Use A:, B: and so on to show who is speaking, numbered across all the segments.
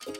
A: Hello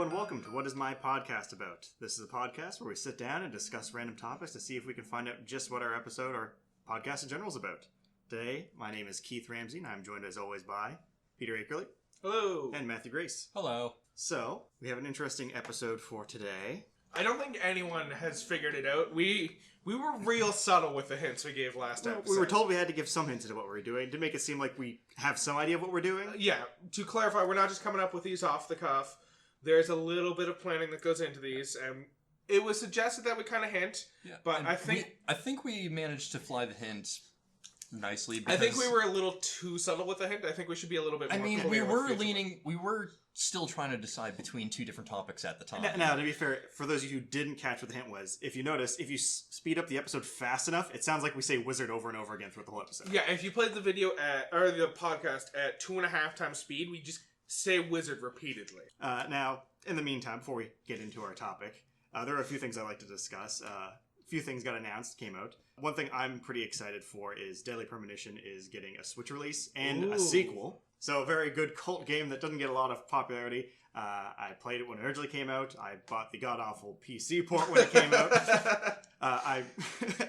A: and welcome to What Is My Podcast About? This is a podcast where we sit down and discuss random topics to see if we can find out just what our episode or podcast in general is about. Today, my name is Keith Ramsey and I'm joined as always by Peter Akerley.
B: Hello.
A: And Matthew Grace.
C: Hello.
A: So, we have an interesting episode for today.
B: I don't think anyone has figured it out. We were real subtle with the hints we gave last episode.
A: We were told we had to give some hints into what we were doing to make it seem like we have some idea of what we're doing.
B: Yeah, to clarify, we're not just coming up with these off the cuff. There's a little bit of planning that goes into these, and it was suggested that we kind of hint, but I think
C: we managed to fly the hint nicely. Because,
B: I think we were a little too subtle with the hint. I think we should be a little bit more.
C: We were still trying to decide between two different topics at the time.
A: Now, to be fair, for those of you who didn't catch what the hint was, if you notice, if you speed up the episode fast enough, it sounds like we say wizard over and over again throughout the whole episode.
B: Yeah, if you played the video or the podcast at 2.5 times speed, we just say wizard repeatedly.
A: Now, in the meantime, before we get into our topic, there are a few things I'd like to discuss. A few things got announced, came out. One thing I'm pretty excited for is Deadly Premonition is getting a Switch release and a sequel. So a very good cult game that doesn't get a lot of popularity. I played it when it originally came out. I bought the god-awful PC port when it came out.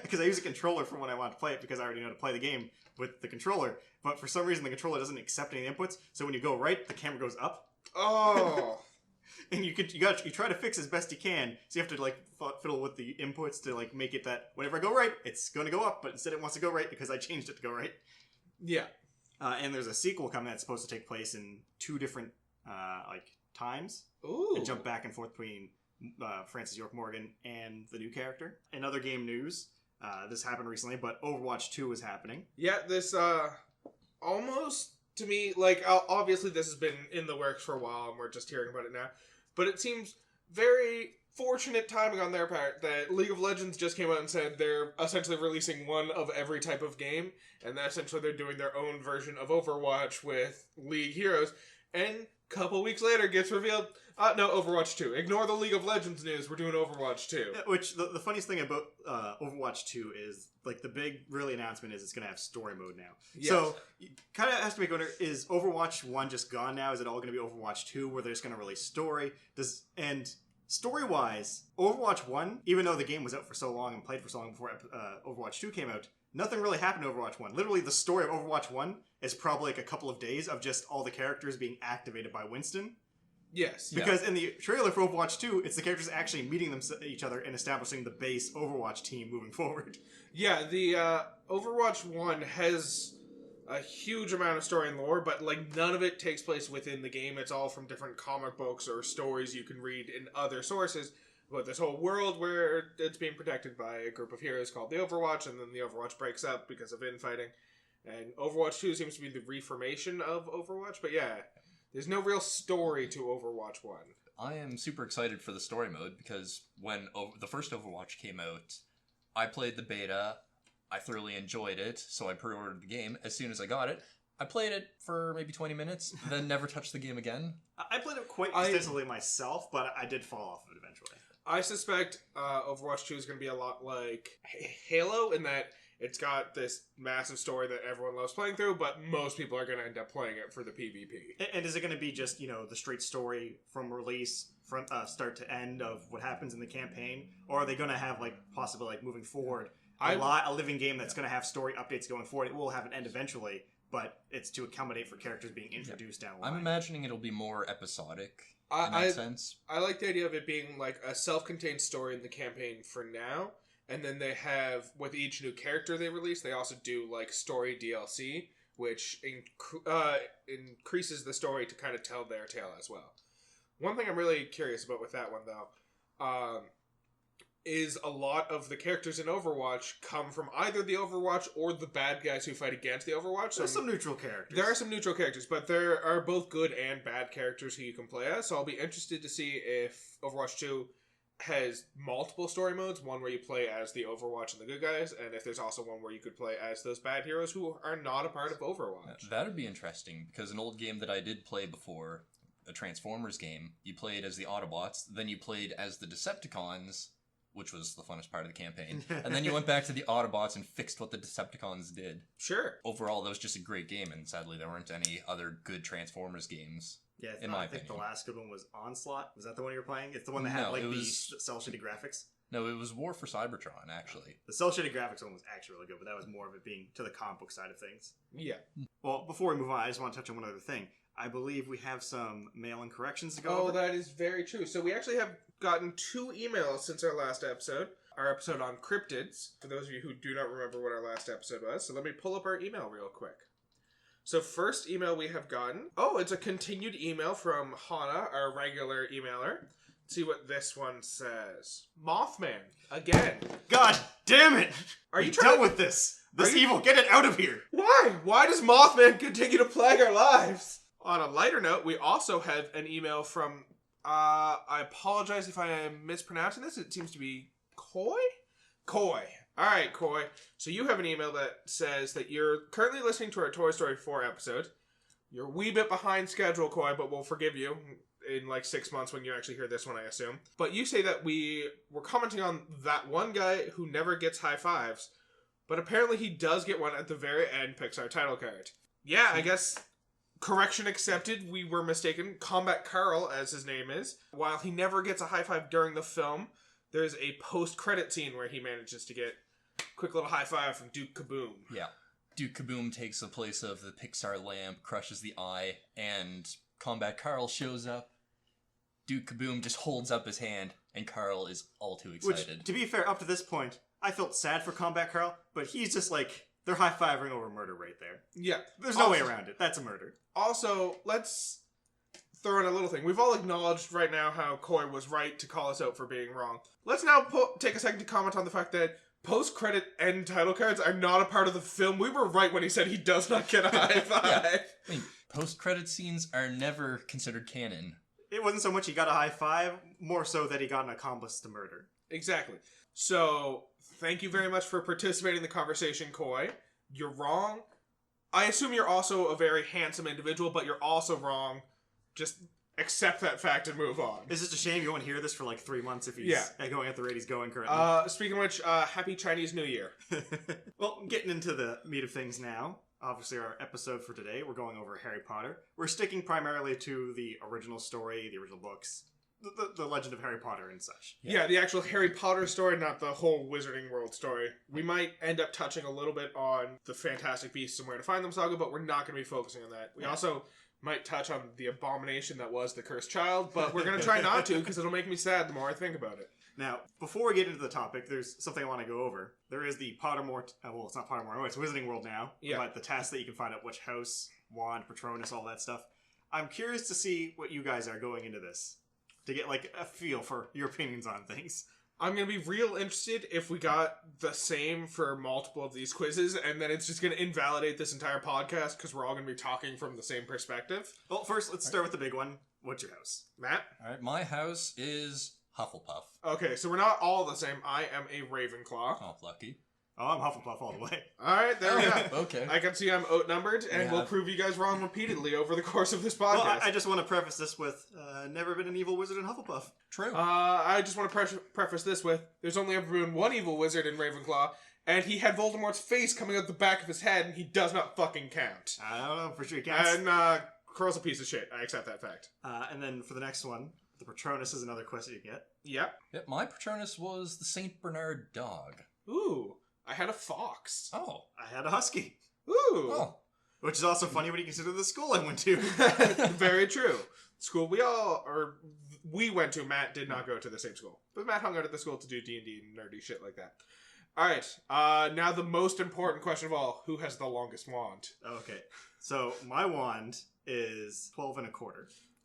A: Because I use a controller for when I want to play it because I already know to play the game with the controller. But for some reason, the controller doesn't accept any inputs. So when you go right, the camera goes up.
B: Oh.
A: And you try to fix as best you can. So you have to fiddle with the inputs to make it that whenever I go right, it's going to go up. But instead it wants to go right because I changed it to go right.
B: Yeah.
A: And there's a sequel coming that's supposed to take place in two different times.
B: Ooh.
A: And jump back and forth between Francis York Morgan and the new character. In other game news, this happened recently, but Overwatch 2 is happening.
B: Yeah, this almost to me obviously this has been in the works for a while and we're just hearing about it now. But it seems very fortunate timing on their part that League of Legends just came out and said they're essentially releasing one of every type of game, and that essentially they're doing their own version of Overwatch with League heroes. And a couple weeks later gets revealed, no, Overwatch 2. Ignore the League of Legends news, we're doing Overwatch 2.
A: Which, the funniest thing about Overwatch 2 is, the big, really announcement is it's going to have story mode now. Yes. So, you kind of has to make wonder, is Overwatch 1 just gone now? Is it all going to be Overwatch 2, where they're just going to release story? And story-wise, Overwatch 1, even though the game was out for so long and played for so long before Overwatch 2 came out, nothing really happened to Overwatch 1. Literally, the story of Overwatch 1 is probably a couple of days of just all the characters being activated by Winston.
B: Yes.
A: Because in the trailer for Overwatch 2, it's the characters actually meeting each other and establishing the base Overwatch team moving forward.
B: Yeah, the Overwatch 1 has a huge amount of story and lore, but none of it takes place within the game. It's all from different comic books or stories you can read in other sources about this whole world where it's being protected by a group of heroes called the Overwatch, and then the Overwatch breaks up because of infighting. And Overwatch 2 seems to be the reformation of Overwatch, but yeah, there's no real story to Overwatch 1.
C: I am super excited for the story mode because when the first Overwatch came out, I played the beta. I thoroughly enjoyed it, so I pre-ordered the game. As soon as I got it, I played it for maybe 20 minutes, then never touched the game again.
A: I played it quite extensively myself, but I did fall off of it eventually.
B: I suspect Overwatch 2 is going to be a lot like Halo in that it's got this massive story that everyone loves playing through, but most people are going to end up playing it for the PvP.
A: And is it going to be just, the straight story from release, from start to end of what happens in the campaign? Or are they going to have, possibly, moving forward, a living game that's going to have story updates going forward? It will have an end eventually, but it's to accommodate for characters being introduced down the line.
C: I'm imagining it'll be more episodic in that sense.
B: I like the idea of it being a self-contained story in the campaign for now. And then they have, with each new character they release, they also do, story DLC, which increases the story to kind of tell their tale as well. One thing I'm really curious about with that one, though, is a lot of the characters in Overwatch come from either the Overwatch or the bad guys who fight against the Overwatch.
A: There's some neutral characters.
B: There are some neutral characters, but there are both good and bad characters who you can play as, so I'll be interested to see if Overwatch 2 has multiple story modes, one where you play as the Overwatch and the good guys, and if there's also one where you could play as those bad heroes who are not a part of Overwatch.
C: That would be interesting, because an old game that I did play before, a Transformers game, you played as the Autobots, then you played as the Decepticons, which was the funnest part of the campaign, and then you went back to the Autobots and fixed what the Decepticons did.
B: Sure.
C: Overall, that was just a great game, and sadly there weren't any other good Transformers games.
A: Yeah,
C: in my
A: I think
C: opinion.
A: the last good one was Onslaught. Was that the one you were playing? It's the one that had
C: No,
A: like
C: it
A: the
C: was-
A: cel-shaded graphics.
C: No, it was War for Cybertron, actually.
A: The cel-shaded graphics one was actually really good, but that was more of it being to the comic book side of things.
B: Yeah.
A: Well, before we move on, I just want to touch on one other thing. I believe we have some mail-in corrections to go
B: Oh,
A: over.
B: that is very true. So we actually have gotten 2 emails since our last episode. Our episode on cryptids, for those of you who do not remember what our last episode was. So let me pull up our email real quick. So first email we have gotten, it's a continued email from Hana, our regular emailer. Let's see what this one says. Mothman, again.
A: God damn it!
B: Are you
A: We
B: trying
A: dealt with this? This
B: Are you-
A: evil, get it out of here!
B: Why? Why does Mothman continue to plague our lives? On a lighter note, we also have an email from, I apologize if I am mispronouncing this. It seems to be Koi? Koi. Alright, Koi. So you have an email that says that you're currently listening to our Toy Story 4 episode. You're a wee bit behind schedule, Koi, but we'll forgive you in like 6 months when you actually hear this one, I assume. But you say that we were commenting on that one guy who never gets high fives, but apparently he does get one at the very end, Pixar title card. Yeah, I guess correction accepted. We were mistaken. Combat Carl, as his name is. While he never gets a high five during the film, there's a post-credit scene where he manages to get a quick little high five from Duke Kaboom.
C: Yeah. Duke Kaboom takes the place of the Pixar lamp, crushes the eye, and Combat Carl shows up. Duke Kaboom just holds up his hand, and Carl is all too excited.
A: Which, to be fair, up to this point, I felt sad for Combat Carl, but he's just like, they're high-fiving over murder right there.
B: Yeah.
A: There's no way around it. That's a murder.
B: Also, let's throw in a little thing. We've all acknowledged right now how Koi was right to call us out for being wrong. Let's now take a second to comment on the fact that post-credit end title cards are not a part of the film. We were right when he said he does not get a high five.
C: Yeah. I mean, post-credit scenes are never considered canon.
A: It wasn't so much he got a high five, more so that he got an accomplice to murder.
B: Exactly. So, thank you very much for participating in the conversation, Koi. You're wrong. I assume you're also a very handsome individual, but you're also wrong. Just accept that fact and move on.
A: It's just a shame you won't hear this for like 3 months if he's going at the rate he's going currently.
B: Speaking of which, Happy Chinese New Year.
A: Well, getting into the meat of things now. Obviously, our episode for today, we're going over Harry Potter. We're sticking primarily to the original story, the original books, the Legend of Harry Potter and such.
B: Yeah, the actual Harry Potter story, not the whole Wizarding World story. We might end up touching a little bit on the Fantastic Beasts and Where to Find Them saga, but we're not going to be focusing on that. We also might touch on the abomination that was the Cursed Child, but we're going to try not to because it'll make me sad the more I think about it.
A: Now, before we get into the topic, there's something I want to go over. There is the Pottermore... well, it's not Pottermore. Oh, it's Wizarding World now.
B: Yeah.
A: But the tasks that you can find out which house, wand, Patronus, all that stuff. I'm curious to see what you guys are going into this. To get, like, a feel for your opinions on things.
B: I'm going to be real interested if we got the same for multiple of these quizzes, and then it's just going to invalidate this entire podcast because we're all going to be talking from the same perspective.
A: Well, first, let's start with the big one. What's your house?
B: Matt?
C: Alright, my house is Hufflepuff.
B: Okay, so we're not all the same. I am a Ravenclaw.
C: Oh, lucky.
A: Oh, I'm Hufflepuff all the way.
B: Alright, there we go.
C: Okay.
B: I can see I'm outnumbered, and we'll prove you guys wrong repeatedly over the course of this podcast.
A: Well, I just want to preface this with, never been an evil wizard in Hufflepuff.
C: True.
B: I just want to preface this with, there's only ever been one evil wizard in Ravenclaw, and he had Voldemort's face coming out the back of his head, and he does not fucking count.
A: I don't know, for sure he counts.
B: And, Quirrell's a piece of shit. I accept that fact.
A: And then for the next one, the Patronus is another quest that you get.
B: Yep.
C: Yep, my Patronus was the St. Bernard dog.
B: Ooh, I had a fox.
C: Oh.
A: I had a husky.
B: Ooh.
C: Oh.
A: Which is also funny when you consider the school I went to.
B: Very true. School we went to. Matt did not go to the same school, but Matt hung out at the school to do D&D and nerdy shit like that. All right. Now the most important question of all: who has the longest wand?
A: Okay, so my wand is 12 1/4.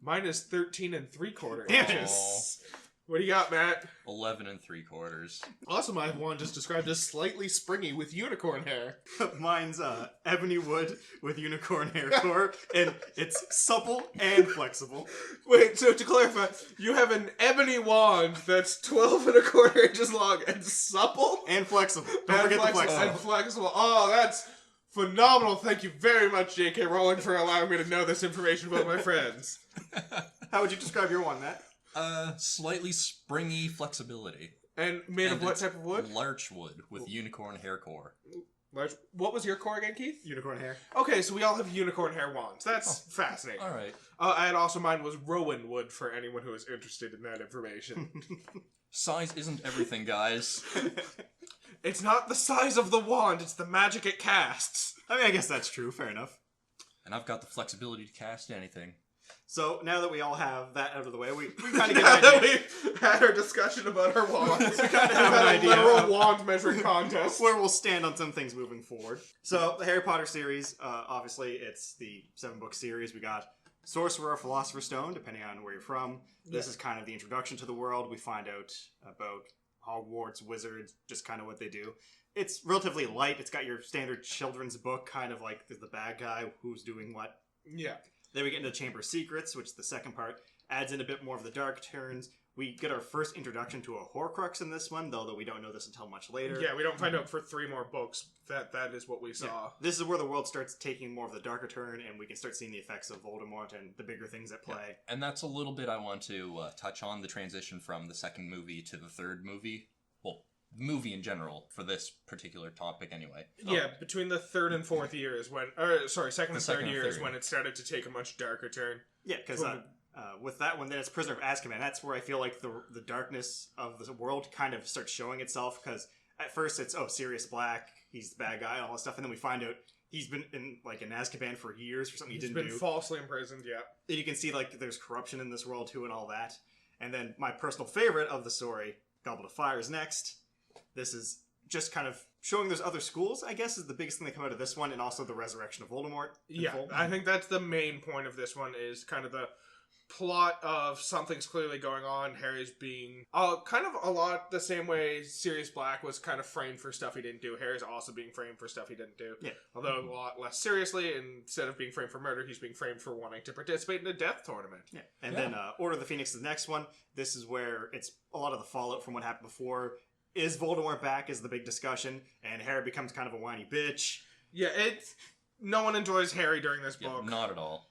B: Mine is 13 3/4
A: Damn it.
B: inches. What do you got, Matt?
C: 11 3/4.
B: Awesome, I have one just described as slightly springy with unicorn hair.
A: Mine's ebony wood with unicorn hair core, and it's supple and flexible.
B: Wait, so to clarify, you have an ebony wand that's 12 1/4 inches long and supple?
A: And flexible. Don't forget the flexible.
B: And flexible. Oh, that's phenomenal. Thank you very much, J.K. Rowling, for allowing me to know this information about my friends.
A: How would you describe your one, Matt?
C: Slightly springy flexibility.
B: And made of what type of wood?
C: Larch wood with unicorn hair core.
B: What was your core again, Keith?
A: Unicorn hair.
B: Okay, so we all have unicorn hair wands. That's fascinating.
C: All right.
B: And also mine was rowan wood for anyone who is interested in that information.
C: Size isn't everything, guys.
B: It's not the size of the wand, it's the magic it casts.
A: I mean, I guess that's true. Fair enough.
C: And I've got the flexibility to cast anything.
A: So now that we all have that out of the way, we kind of get
B: Now
A: an
B: that
A: idea
B: we've had our discussion about our wands, we
A: kinda have
B: had
A: an
B: a
A: idea
B: literal
A: of-
B: wand measuring contest.
A: where we'll stand on some things moving forward. So the Harry Potter series, obviously, it's the 7-book series. We got Sorcerer, Philosopher's Stone, depending on where you're from. This is kind of the introduction to the world. We find out about Hogwarts, wizards, just kind of what they do. It's relatively light. It's got your standard children's book, kind of like the bad guy who's doing what.
B: Yeah.
A: Then we get into Chamber of Secrets, which the second part adds in a bit more of the dark turns. We get our first introduction to a Horcrux in this one, though we don't know this until much later.
B: Yeah, we don't find out for 3 more books that is what we saw.
A: Yeah. This is where the world starts taking more of the darker turn, and we can start seeing the effects of Voldemort and the bigger things at play.
C: Yeah. And that's a little bit I want to touch on, the transition from the second movie to the third movie. Well, the movie in general, for this particular topic anyway.
B: Yeah, between the 3rd and 4th year is when... second and third year is when it started to take a much darker turn.
A: Yeah, because with that one, then it's Prisoner of Azkaban. That's where I feel like the darkness of the world kind of starts showing itself, because at first it's, Sirius Black, he's the bad guy and all that stuff, and then we find out he's been in Azkaban for years for something he didn't do.
B: He's been falsely imprisoned, yeah.
A: And you can see, there's corruption in this world, too, and all that. And then my personal favorite of the story, Goblet of Fire, is next. This is just kind of showing there's other schools, I guess, is the biggest thing that come out of this one, and also the resurrection of Voldemort.
B: Yeah, I think that's the main point of this one, is kind of the plot of something's clearly going on. Harry's being kind of a lot the same way Sirius Black was kind of framed for stuff he didn't do. Harry's also being framed for stuff he didn't do.
A: Yeah.
B: Although a lot less seriously, instead of being framed for murder, he's being framed for wanting to participate in a death tournament.
A: Yeah. And then Order of the Phoenix is the next one. This is where it's a lot of the fallout from what happened before. Is Voldemort back is the big discussion, and Harry becomes kind of a whiny bitch.
B: Yeah, no one enjoys Harry during this book.
C: Yeah, not at all.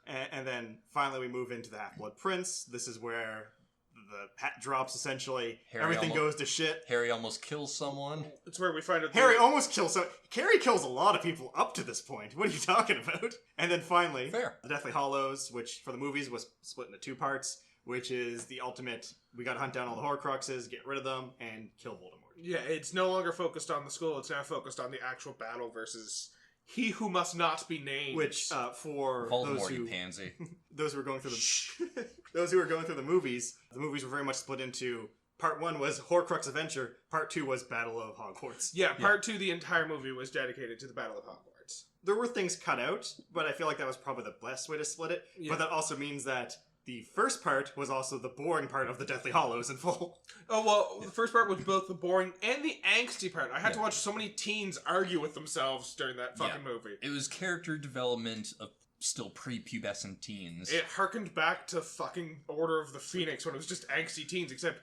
A: And then finally we move into the Half-Blood Prince. This is where the hat drops, essentially. Everything goes to shit.
C: Harry almost kills someone.
B: It's where we find out
A: Harry almost kills Harry kills a lot of people up to this point. What are you talking about? And then finally, the Deathly Hallows, which for the movies was split into 2 parts, which is the ultimate, we gotta hunt down all the Horcruxes, get rid of them, and kill Voldemort.
B: Yeah, it's no longer focused on the school, it's now focused on the actual battle versus he who must not be named.
A: Which, for
C: Voldemort,
A: those who...
C: you pansy.
A: those who were going through the... those who were going through the movies were very much split into... Part 1 was Horcrux Adventure, Part 2 was Battle of Hogwarts.
B: Yeah, Part 2, the entire movie was dedicated to the Battle of Hogwarts.
A: There were things cut out, but I feel like that was probably the best way to split it. Yeah. But that also means that the first part was also the boring part of the Deathly Hallows in full.
B: Oh, well, the first part was both the boring and the angsty part. I had to watch so many teens argue with themselves during that fucking movie.
C: It was character development of still pre-pubescent teens.
B: It harkened back to fucking Order of the Phoenix when it was just angsty teens, except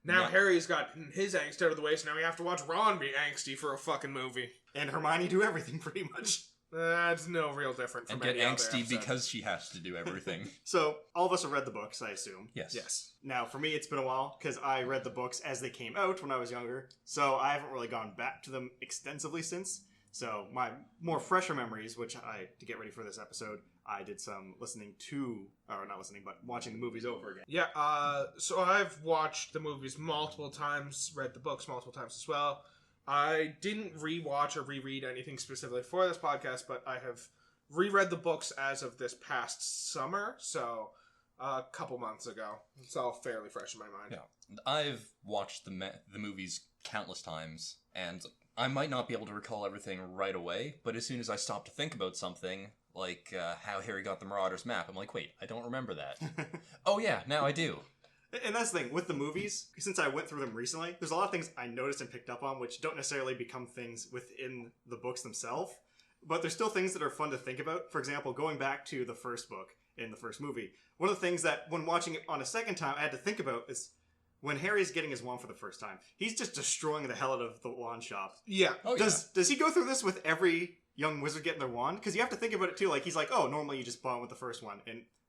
B: now Harry's got his angst out of the way, so now we have to watch Ron be angsty for a fucking movie.
A: And Hermione do everything, pretty much.
B: That's no real different from
C: and get angsty because she has to do everything.
A: So, all of us have read the books, I assume.
C: Yes.
A: Now, for me, it's been a while, because I read the books as they came out when I was younger, so I haven't really gone back to them extensively since. So, my more fresher memories, which to get ready for this episode, I did some watching the movies over again.
B: Yeah, so I've watched the movies multiple times, read the books multiple times as well. I didn't rewatch or reread anything specifically for this podcast, but I have reread the books as of this past summer, so a couple months ago. It's all fairly fresh in my mind.
C: Yeah, I've watched the movies countless times, and I might not be able to recall everything right away, but as soon as I stop to think about something, like how Harry got the Marauders map, I'm like, wait, I don't remember that. Oh yeah, now I do.
A: And that's the thing, with the movies, since I went through them recently, there's a lot of things I noticed and picked up on which don't necessarily become things within the books themselves, but there's still things that are fun to think about. For example, going back to the first book in the first movie, one of the things that, when watching it on a second time, I had to think about is when Harry's getting his wand for the first time, he's just destroying the hell out of the wand shop.
B: Yeah.
C: Oh,
A: Does he go through this with every young wizard getting their wand? Because you have to think about it too. Like, he's like, oh, normally you just bond with the first one.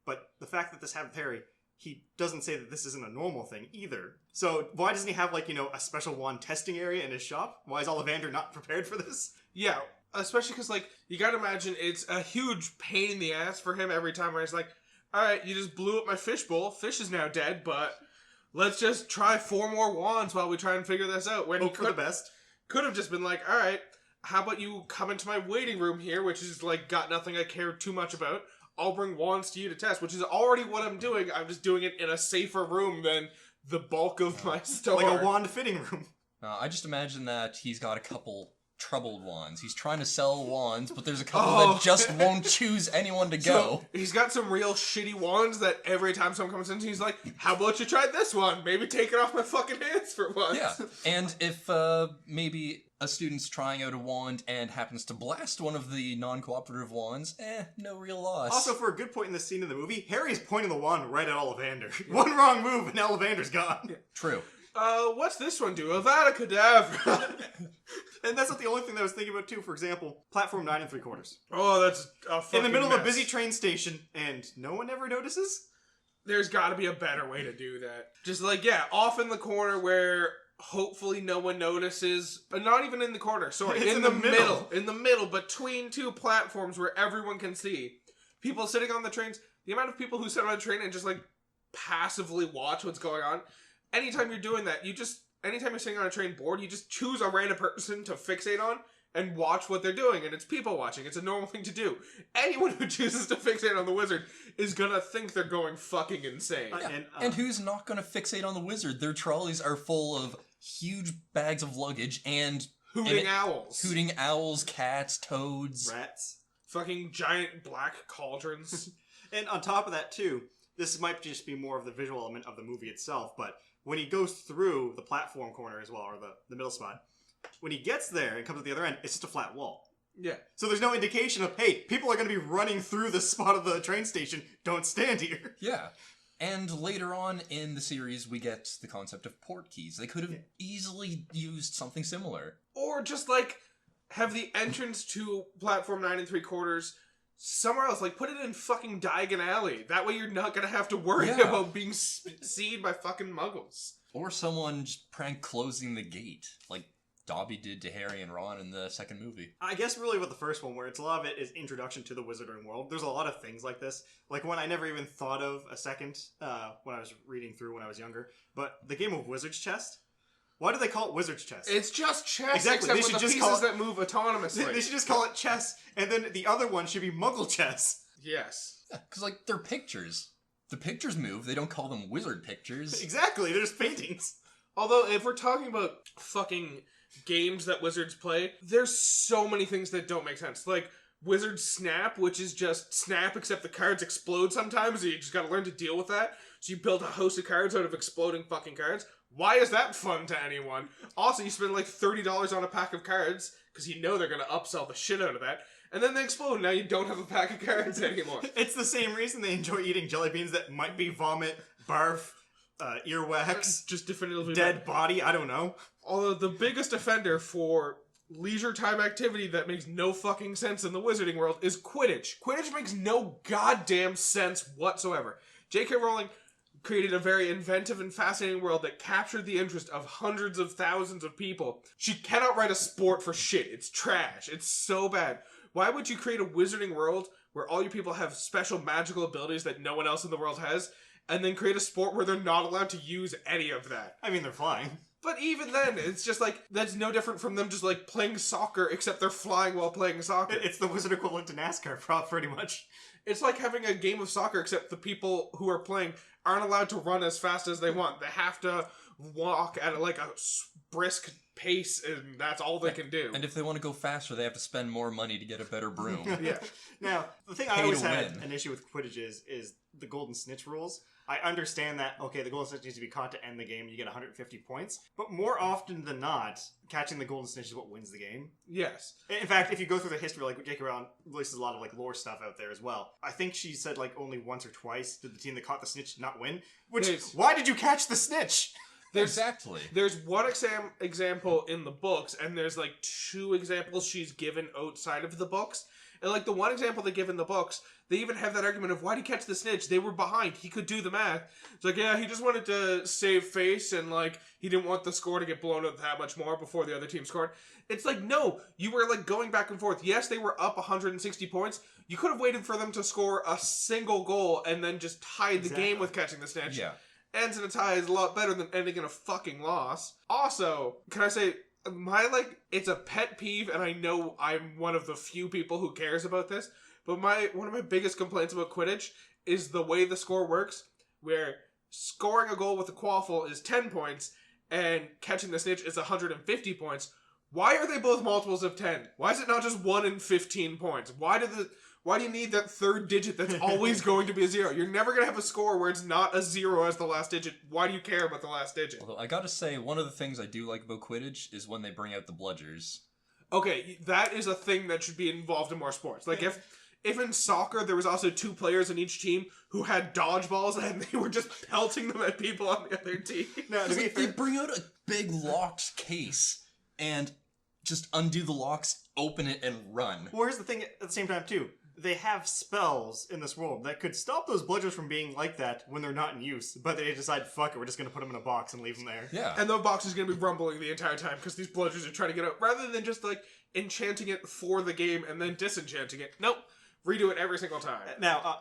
A: But the fact that this happened with Harry, he doesn't say that this isn't a normal thing either. So why doesn't he have, like, a special wand testing area in his shop? Why is Ollivander not prepared for this?
B: Yeah, especially because, like, you gotta imagine it's a huge pain in the ass for him every time where he's like, alright, you just blew up my fishbowl. Fish is now dead, but let's just try 4 more wands while we try and figure this out. When
A: Hope for the best.
B: Could have just been like, alright, how about you come into my waiting room here, which is, like, got nothing I care too much about. I'll bring wands to you to test, which is already what I'm doing. I'm just doing it in a safer room than the bulk of my store.
A: Like a wand fitting room.
C: I just imagine that he's got a couple troubled wands. He's trying to sell wands, but there's a couple that just won't choose anyone to go.
B: So, he's got some real shitty wands that every time someone comes in, he's like, how about you try this one? Maybe take it off my fucking hands for once.
C: Yeah, and if maybe a student's trying out a wand and happens to blast one of the non-cooperative wands, no real loss.
A: Also, for a good point in this scene in the movie, Harry's pointing the wand right at Ollivander. One wrong move and Ollivander's gone. Yeah.
C: True.
B: What's this one do? Avada Kedavra.
A: And that's not the only thing that I was thinking about, too. For example, platform 9 3/4.
B: Oh, that's a fucking
A: in the middle
B: mess.
A: of a busy train station, and no one ever notices?
B: There's gotta be a better way to do that. Just like, yeah, off in the corner where hopefully no one notices. Not even in the corner, sorry.
A: It's
B: in the middle. In the middle, between 2 platforms where everyone can see. People sitting on the trains, the amount of people who sit on a train and just, like, passively watch what's going on. Anytime you're doing that, anytime you're sitting on a train board, you just choose a random person to fixate on and watch what they're doing, and it's people watching. It's a normal thing to do. Anyone who chooses to fixate on the wizard is gonna think they're going fucking insane.
C: And who's not gonna fixate on the wizard? Their trolleys are full of huge bags of luggage and
B: Hooting owls.
C: Hooting owls, cats, toads.
A: Rats.
B: Fucking giant black cauldrons.
A: And on top of that, too, this might just be more of the visual element of the movie itself, but when he goes through the platform corner as well, or the middle spot, when he gets there and comes to the other end, it's just a flat wall.
B: Yeah.
A: So there's no indication of, hey, people are going to be running through the spot of the train station. Don't stand here.
C: Yeah. And later on in the series, we get the concept of port keys. They could have easily used something similar.
B: Or just, like, have the entrance to platform 9 3/4 somewhere else. Like, put it in fucking Diagon Alley. That way you're not gonna have to worry about being seen by fucking muggles.
C: Or someone just prank closing the gate, like Dobby did to Harry and Ron in the second movie.
A: I guess really with the first one, where it's a lot of it is introduction to the wizarding world. There's a lot of things like this. Like one I never even thought of a second when I was reading through when I was younger. But the game of Wizard's Chest. Why do they call it Wizard's Chess?
B: It's just chess,
A: exactly.
B: except with the pieces that move autonomously.
A: They should just call it chess, and then the other one should be Muggle chess.
B: Yes.
C: Yeah, because, like, they're pictures. The pictures move, they don't call them wizard pictures.
A: Exactly, they're just paintings.
B: Although, if we're talking about fucking games that wizards play, there's so many things that don't make sense. Like, Wizard Snap, which is just Snap, except the cards explode sometimes, and you just gotta learn to deal with that. So you build a host of cards out of exploding fucking cards. Why is that fun to anyone? Also, you spend like $30 on a pack of cards, because you know they're going to upsell the shit out of that, and then they explode, now you don't have a pack of cards anymore.
A: It's the same reason they enjoy eating jelly beans that might be vomit, barf, earwax,
B: just definitively
A: dead body, I don't know.
B: Although the biggest offender for leisure time activity that makes no fucking sense in the wizarding world is Quidditch. Quidditch makes no goddamn sense whatsoever. J.K. Rowling created a very inventive and fascinating world that captured the interest of hundreds of thousands of people. She cannot write a sport for shit. It's trash. It's so bad. Why would you create a wizarding world where all your people have special magical abilities that no one else in the world has, and then create a sport where they're not allowed to use any of that?
A: I mean, they're flying.
B: But even then, it's just like, that's no different from them just like playing soccer, except they're flying while playing soccer.
A: It's the wizard equivalent to NASCAR, pretty much.
B: It's like having a game of soccer, except the people who are playing aren't allowed to run as fast as they want. They have to walk at like a brisk pace, and that's all they can do.
C: And if they want to go faster, they have to spend more money to get a better broom.
B: Yeah.
A: Now, the thing I always had an issue with Quidditch is the golden snitch rules. I understand that, okay, the golden snitch needs to be caught to end the game, you get 150 points, but more often than not, catching the golden snitch is what wins the game.
B: Yes.
A: In fact, if you go through the history, like, J.K. Rowling releases a lot of, like, lore stuff out there as well. I think she said, like, only once or twice did the team that caught the snitch not win, which, why did you catch the snitch?
C: Exactly.
B: There's one example in the books, and there's, like, 2 examples she's given outside of the books. And, like, the one example they give in the books, they even have that argument of, why did he catch the snitch? They were behind. He could do the math. It's like, yeah, he just wanted to save face, and, like, he didn't want the score to get blown up that much more before the other team scored. It's like, no, you were, like, going back and forth. Yes, they were up 160 points. You could have waited for them to score a single goal and then just tied the game with catching the snitch.
C: Yeah.
B: Ends in a tie is a lot better than ending in a fucking loss. Also, can I say, it's a pet peeve, and I know I'm one of the few people who cares about this, but one of my biggest complaints about Quidditch is the way the score works, where scoring a goal with a quaffle is 10 points, and catching the snitch is 150 points. Why are they both multiples of 10? Why is it not just 1 and 15 points? Why do you need that third digit that's always going to be a 0? You're never going to have a score where it's not a 0 as the last digit. Why do you care about the last digit?
C: Although I gotta say, one of the things I do like about Quidditch is when they bring out the bludgers.
B: Okay, that is a thing that should be involved in more sports. Like, if in soccer there was also 2 players in each team who had dodgeballs and they were just pelting them at people on the other team.
A: No,
C: They bring out a big locked case and just undo the locks, open it, and run.
A: Well, here's the thing at the same time, too. They have spells in this world that could stop those bludgers from being like that when they're not in use, but they decide, fuck it, we're just going to put them in a box and leave them there.
C: Yeah.
B: And the box is going to be rumbling the entire time because these bludgers are trying to get out, rather than just, like, enchanting it for the game and then disenchanting it. Nope. Redo it every single time.
A: Now,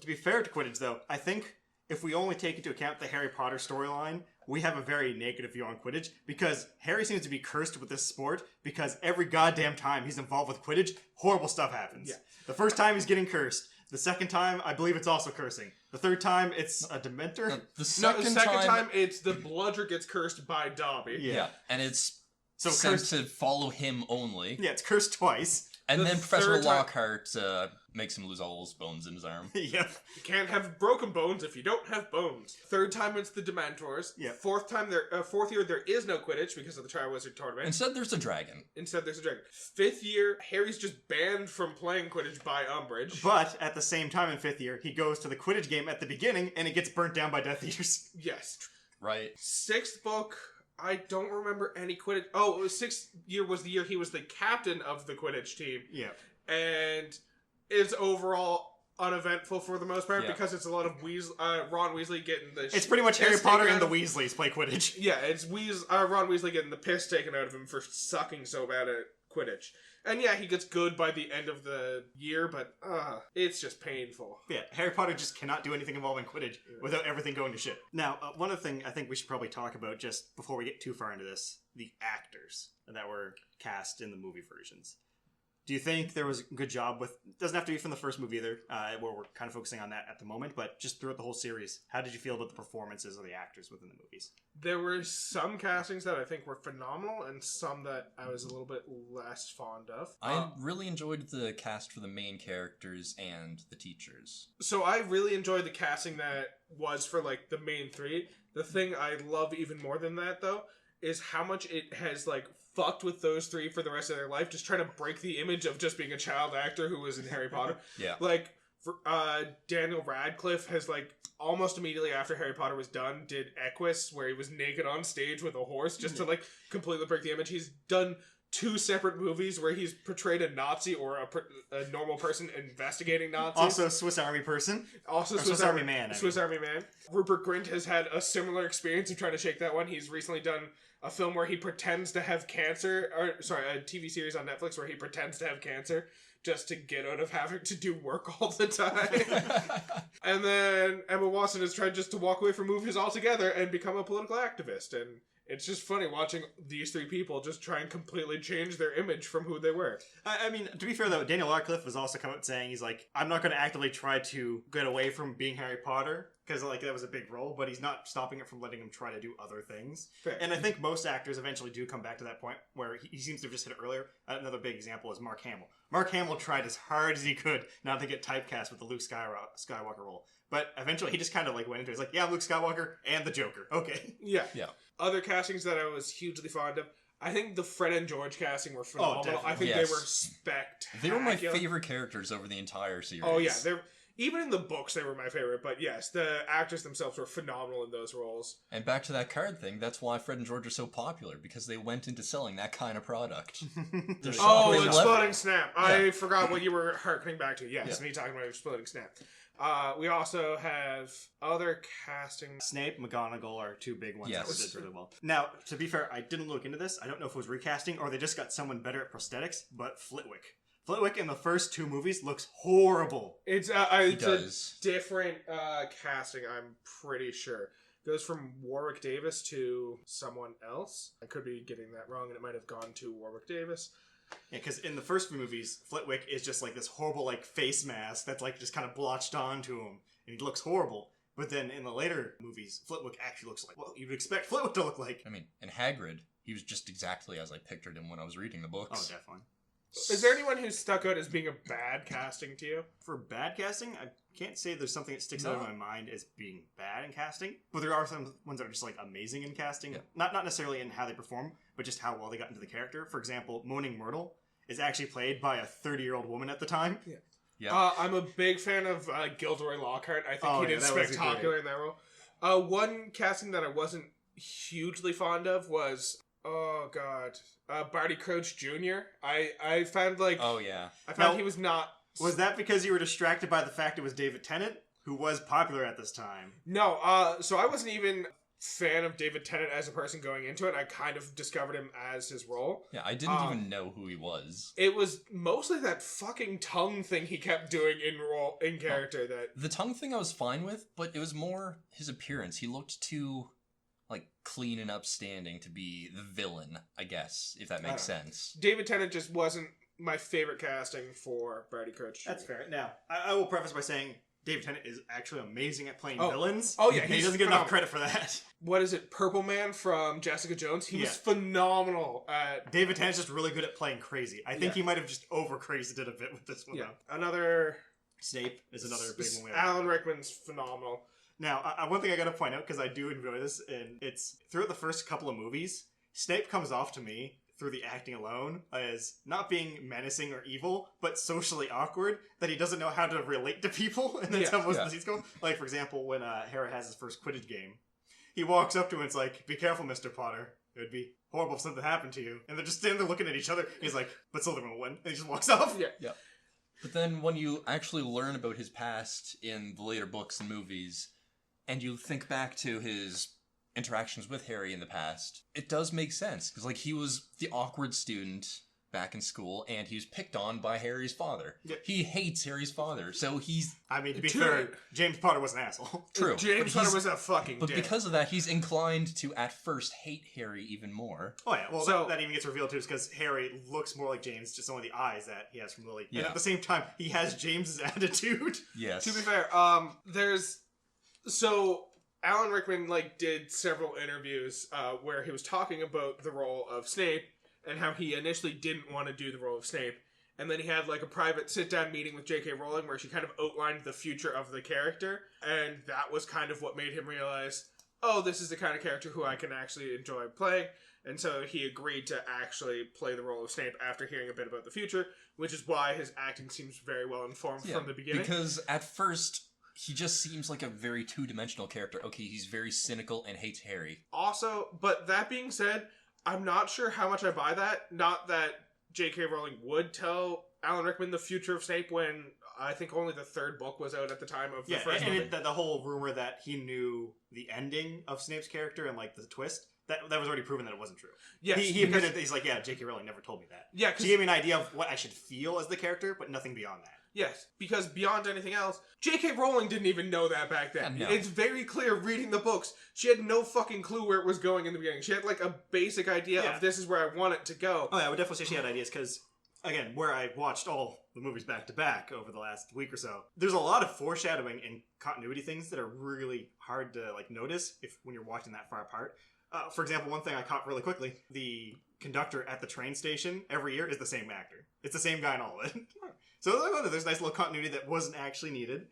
A: to be fair to Quidditch, though, I think if we only take into account the Harry Potter storyline, we have a very negative view on Quidditch, because Harry seems to be cursed with this sport, because every goddamn time he's involved with Quidditch, horrible stuff happens.
B: Yeah.
A: The first time he's getting cursed. The second time, I believe it's also cursing. The third time, it's a Dementor.
C: The second
B: time, it's the bludger gets cursed by Dobby.
C: Yeah, and it's sent to follow him only.
A: Yeah, it's cursed twice.
C: And then Professor Lockhart makes him lose all his bones in his arm.
A: Yep.
B: You can't have broken bones if you don't have bones. Third time it's the Dementors.
A: Yep.
B: Fourth year there is no Quidditch because of the Triwizard Tournament.
C: Instead there's a dragon.
B: Fifth year, Harry's just banned from playing Quidditch by Umbridge.
A: But at the same time in fifth year, he goes to the Quidditch game at the beginning and it gets burnt down by Death Eaters.
B: Yes.
C: Right.
B: Sixth book, I don't remember any Quidditch. Oh, sixth year was the year he was the captain of the Quidditch team.
A: Yeah.
B: And it's overall uneventful for the most part because it's a lot of Ron Weasley getting the...
A: It's pretty much Harry Potter and the Weasleys play Quidditch.
B: Yeah, it's Ron Weasley getting the piss taken out of him for sucking so bad at Quidditch. And yeah, he gets good by the end of the year, but it's just painful.
A: Yeah, Harry Potter just cannot do anything involving Quidditch without everything going to shit. Now, one other thing I think we should probably talk about just before we get too far into this, the actors that were cast in the movie versions. Do you think there was a good job with... Doesn't have to be from the first movie either, where we're kind of focusing on that at the moment, but just throughout the whole series, how did you feel about the performances of the actors within the movies?
B: There were some castings that I think were phenomenal, and some that I was a little bit less fond of.
C: I really enjoyed the cast for the main characters and the teachers.
B: So I really enjoyed the casting that was for, like, the main 3. The thing I love even more than that, though, is how much it has, like, fucked with those 3 for the rest of their life, just trying to break the image of just being a child actor who was in Harry Potter.
C: Yeah.
B: Like, Daniel Radcliffe has, like, almost immediately after Harry Potter was done, did Equus, where he was naked on stage with a horse, just to, like, completely break the image. He's done 2 separate movies where he's portrayed a Nazi or a normal person investigating Nazis.
A: Also Swiss Army person.
B: Also
A: Swiss Army Man.
B: Swiss Army Man. Rupert Grint has had a similar experience of trying to shake that one. He's recently done a film where he pretends to have cancer, a TV series on Netflix where he pretends to have cancer just to get out of having to do work all the time. And then Emma Watson has tried just to walk away from movies altogether and become a political activist. And it's just funny watching these 3 people just try and completely change their image from who they were.
A: I mean, to be fair though, Daniel Radcliffe was also come out saying, he's like, I'm not going to actively try to get away from being Harry Potter, because like that was a big role, but he's not stopping it from letting him try to do other things.
B: Fair.
A: And I think most actors eventually do come back to that point where he seems to have just hit it earlier. Another big example is Mark Hamill. Mark Hamill tried as hard as he could not to get typecast with the Luke Skywalker role. But eventually he just kind of like went into it. He's like, yeah, I'm Luke Skywalker and the Joker. Okay.
B: Yeah.
C: Yeah.
B: Other castings that I was hugely fond of. I think the Fred and George casting were phenomenal.
A: Definitely.
B: I think they were spectacular.
C: They were my favorite characters over the entire series.
B: Oh yeah, even in the books they were my favorite. But yes, the actors themselves were phenomenal in those roles.
C: And back to that card thing, that's why Fred and George are so popular, because they went into selling that kind of product.
B: Oh, Exploding Snap.
C: Yeah.
B: I forgot what you were harkening back to. Yes,
C: Yeah.
B: me talking about Exploding Snap. We also have other casting.
A: Snape, McGonagall are two big ones
C: Yes.
A: that did really well. Now, to be fair, I didn't look into this. I don't know if it was recasting or they just got someone better at prosthetics, but Flitwick. Flitwick in the first two movies looks horrible.
B: It's
C: He
B: a
C: does.
B: different casting, I'm pretty sure. Goes from Warwick Davis to someone else. I could be getting that wrong, and it might have gone to Warwick Davis.
A: Yeah, because in the first few movies, Flitwick is just like this horrible like face mask that's like just kind of blotched onto him, and he looks horrible. But then in the later movies, Flitwick actually looks like what you'd expect Flitwick to look like.
C: I mean, and Hagrid, he was just exactly as I pictured him when I was reading the
A: Oh,
C: books.
A: definitely.
B: Is there anyone who stuck out as being a bad casting to you?
A: For bad casting, I can't say there's something that sticks out in my mind as being bad in casting, but there are some ones that are just like amazing in casting.
C: Yeah.
A: Not necessarily in how they perform, but just how well they got into the character. For example, Moaning Myrtle is actually played by a 30-year-old woman at the time.
B: Yeah.
C: Yeah.
B: I'm a big fan of Gilderoy Lockhart. I think he did
A: that was
B: spectacular
A: great.
B: in that role. One casting that I wasn't hugely fond of was Barty Crouch Jr. I found like
C: Oh, yeah.
B: I found
A: Now,
B: he was not.
A: Was that because you were distracted by the fact it was David Tennant, who was popular at this time?
B: No, so I wasn't even fan of David Tennant as a person going into it. I kind of discovered him as his role.
C: Yeah, I didn't even know who he was.
B: It was mostly that fucking tongue thing he kept doing in character that
C: The tongue thing I was fine with, but it was more his appearance. He looked too, like, clean and upstanding to be the villain, I guess, if that makes sense.
B: David Tennant just wasn't my favorite casting for Barty Crouch.
A: That's fair. Now, I will preface by saying David Tennant is actually amazing at playing
B: Oh.
A: villains.
B: Oh, yeah,
A: And he
B: he's
A: doesn't get enough
B: phenomenal.
A: credit for that.
B: What is it? Purple Man from Jessica Jones. He was
A: Yeah.
B: phenomenal at.
A: David Tennant's just really good at playing crazy. I think
B: Yeah.
A: he might have just over-crazed it a bit with this one,
B: Yeah.
A: though.
B: Another.
A: Snape is another big one we have.
B: Alan Rickman's phenomenal.
A: Now, one thing I gotta point out, because I do enjoy this, and it's throughout the first couple of movies, Snape comes off to me, through the acting alone, as not being menacing or evil, but socially awkward, that he doesn't know how to relate to people, and that's
B: Yeah,
A: how most
C: yeah.
A: of the scenes go. Like, for example, when Harry has his first Quidditch game, he walks up to him and it's like, be careful, Mr. Potter. It would be horrible if something happened to you. And they're just standing there looking at each other, and he's like, but Slytherin will win. And he just walks off.
B: Yeah.
C: But then when you actually learn about his past in the later books and movies, and you think back to his interactions with Harry in the past, it does make sense. Because, like, he was the awkward student back in school, and he was picked on by Harry's father.
A: Yeah.
C: He hates Harry's father, so he's...
A: I mean, to be
B: True.
A: fair, James Potter was an asshole.
C: True.
B: James
C: but
B: Potter
C: he's-
B: was a fucking
C: But
B: dick.
C: because of that, he's inclined to, at first, hate Harry even more.
A: Oh yeah, well
B: So-
A: that even gets revealed too, is because Harry looks more like James, just only the eyes that he has from Lily. And
C: Yeah.
A: at the same time, he has James's attitude.
C: Yes.
B: To be fair, Alan Rickman did several interviews where he was talking about the role of Snape and how he initially didn't want to do the role of Snape, and then he had a private sit-down meeting with J.K. Rowling where she kind of outlined the future of the character, and that was kind of what made him realize, oh, this is the kind of character who I can actually enjoy playing. And so he agreed to actually play the role of Snape after hearing a bit about the future, which is why his acting seems very well informed from the beginning.
C: Because at first, he just seems like a very two-dimensional character. Okay, he's very cynical and hates Harry.
B: Also, but that being said, I'm not sure how much I buy that. Not that J.K. Rowling would tell Alan Rickman the future of Snape when I think only the third book was out at the time of the
A: Yeah,
B: first
A: and
B: movie.
A: the whole rumor that he knew the ending of Snape's character and the twist, that was already proven that it wasn't true.
B: Yes,
A: he
B: because-
A: admitted that he's like, yeah, J.K. Rowling never told me that.
B: Yeah,
A: She gave me an idea of what I should feel as the character, but nothing beyond that.
B: yes, because beyond anything else, J.K. Rowling didn't even know that back then.
C: Yeah, no.
B: It's very clear reading the books. She had no fucking clue where it was going in the beginning. She had a basic idea
A: Yeah.
B: of this is where I want it to go.
A: Oh yeah, I would definitely say she had ideas because, again, where I watched all the movies back to back over the last week or so. There's a lot of foreshadowing and continuity things that are really hard to like notice when you're watching that far apart. For example, one thing I caught really quickly, the conductor at the train station every year is the same actor. It's the same guy in all of it. So there's nice little continuity that wasn't actually needed.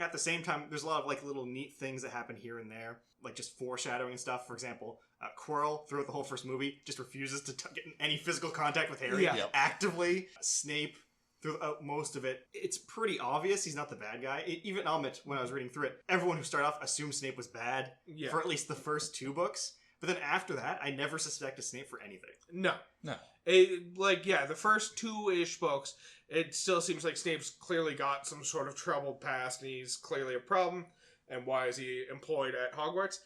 A: At the same time, there's a lot of like little neat things that happen here and there, like just foreshadowing and stuff. For example, Quirrell, throughout the whole first movie, just refuses to get in any physical contact with Harry actively. Snape, throughout most of it, it's pretty obvious he's not the bad guy. Even I'll admit, when I was reading through it, everyone who started off assumed Snape was bad for at least the first 2 books. But then after that, I never suspected Snape for anything.
B: No. The first 2-ish books, it still seems like Snape's clearly got some sort of troubled past, and he's clearly a problem, and why is he employed at Hogwarts?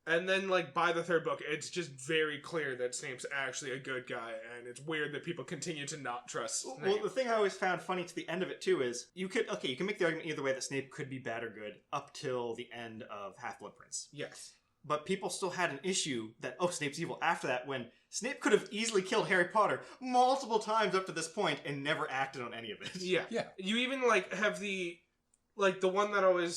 B: And then, like, by the 3rd book, it's just very clear that Snape's actually a good guy, and it's weird that people continue to not trust Snape.
A: Well, the thing I always found funny to the end of it, too, is you can make the argument either way that Snape could be bad or good up till the end of Half-Blood Prince.
B: Yes.
A: But people still had an issue that, Snape's evil after that, when Snape could have easily killed Harry Potter multiple times up to this point and never acted on any of it.
B: Yeah. You even, like, have the one that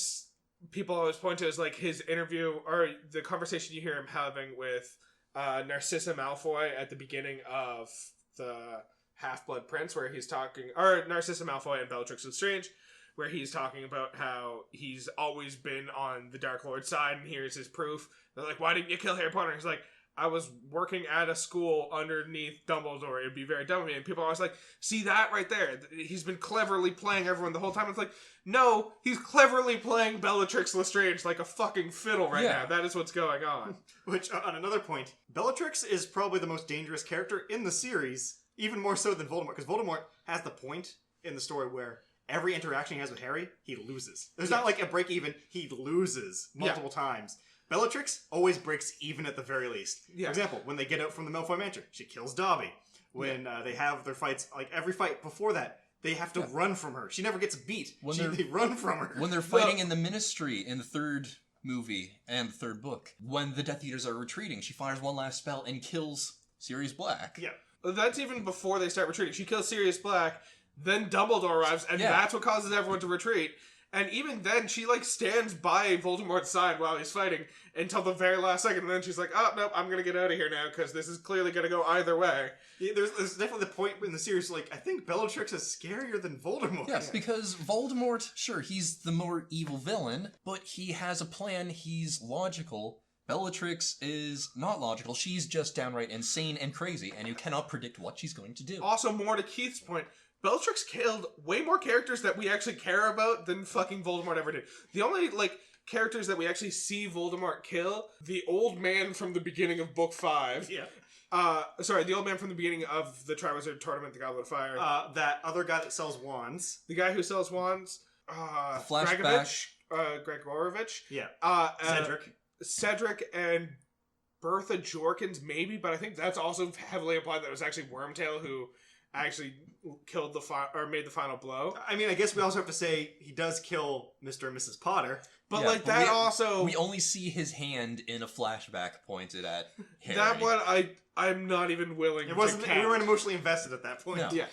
B: people always point to is, like, his interview, or the conversation you hear him having with Narcissa Malfoy at the beginning of the Half-Blood Prince, where he's talking, or Narcissa Malfoy and Bellatrix Lestrange, where he's talking about how he's always been on the Dark Lord's side, and here's his proof. They're like, why didn't you kill Harry Potter? And he's like, I was working at a school underneath Dumbledore. It'd be very dumb of me. And people are always like, see that right there? He's been cleverly playing everyone the whole time. It's like, no, he's cleverly playing Bellatrix Lestrange like a fucking fiddle right now. That is what's going on.
A: Which, on another point, Bellatrix is probably the most dangerous character in the series, even more so than Voldemort, because Voldemort has the point in the story where every interaction he has with Harry, he loses. There's not like a break even, he loses multiple times. Bellatrix always breaks even at the very least. For example, when they get out from the Malfoy Mansion, she kills Dobby. When they have their fights, like every fight before that, they have to run from her. She never gets beat. They run from her.
C: When they're fighting in the Ministry in the 3rd movie and the 3rd book, when the Death Eaters are retreating, she fires one last spell and kills Sirius Black.
B: Yeah. That's even before they start retreating. She kills Sirius Black, then Dumbledore arrives, and that's what causes everyone to retreat. And even then, she, like, stands by Voldemort's side while he's fighting until the very last second, and then she's like, oh, nope, I'm gonna get out of here now, because this is clearly gonna go either way.
A: Yeah, there's definitely the point in the series, like, I think Bellatrix is scarier than Voldemort.
C: Yes, because Voldemort, sure, he's the more evil villain, but he has a plan, he's logical. Bellatrix is not logical, she's just downright insane and crazy, and you cannot predict what she's going to do.
B: Also, more to Keith's point, Bellatrix killed way more characters that we actually care about than fucking Voldemort ever did. The only, like, characters that we actually see Voldemort kill, the old man from the beginning of Book 5.
A: Yeah.
B: The old man from the beginning of the Triwizard Tournament, the Goblet of Fire.
A: That other guy that sells wands.
B: The guy who sells wands.
C: Flashback.
B: Gregorovich.
A: Yeah.
B: Cedric and Bertha Jorkins, maybe, but I think that's also heavily implied that it was actually Wormtail who actually killed made the final blow.
A: I mean, I guess we also have to say he does kill Mr. and Mrs. Potter.
B: But
C: we only see his hand in a flashback pointed at Harry.
B: That one I'm not even willing to count.
A: We weren't emotionally invested at that point.
C: No.
B: Yeah.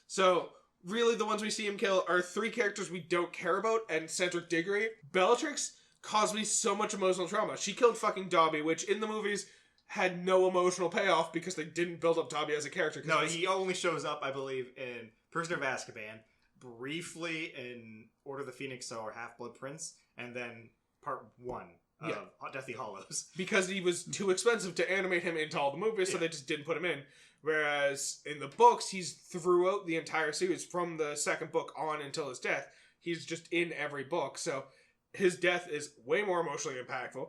B: So really the ones we see him kill are 3 characters we don't care about and Cedric Diggory. Bellatrix caused me so much emotional trauma. She killed fucking Dobby, which in the movies had no emotional payoff because they didn't build up Dobby as a character.
A: No, he only shows up, I believe, in Prisoner of Azkaban, briefly in Order of the Phoenix or Half-Blood Prince, and then part 1 of Deathly Hallows.
B: Because he was too expensive to animate him into all the movies, so they just didn't put him in. Whereas in the books, he's throughout the entire series, from the 2nd book on until his death. He's just in every book, so his death is way more emotionally impactful.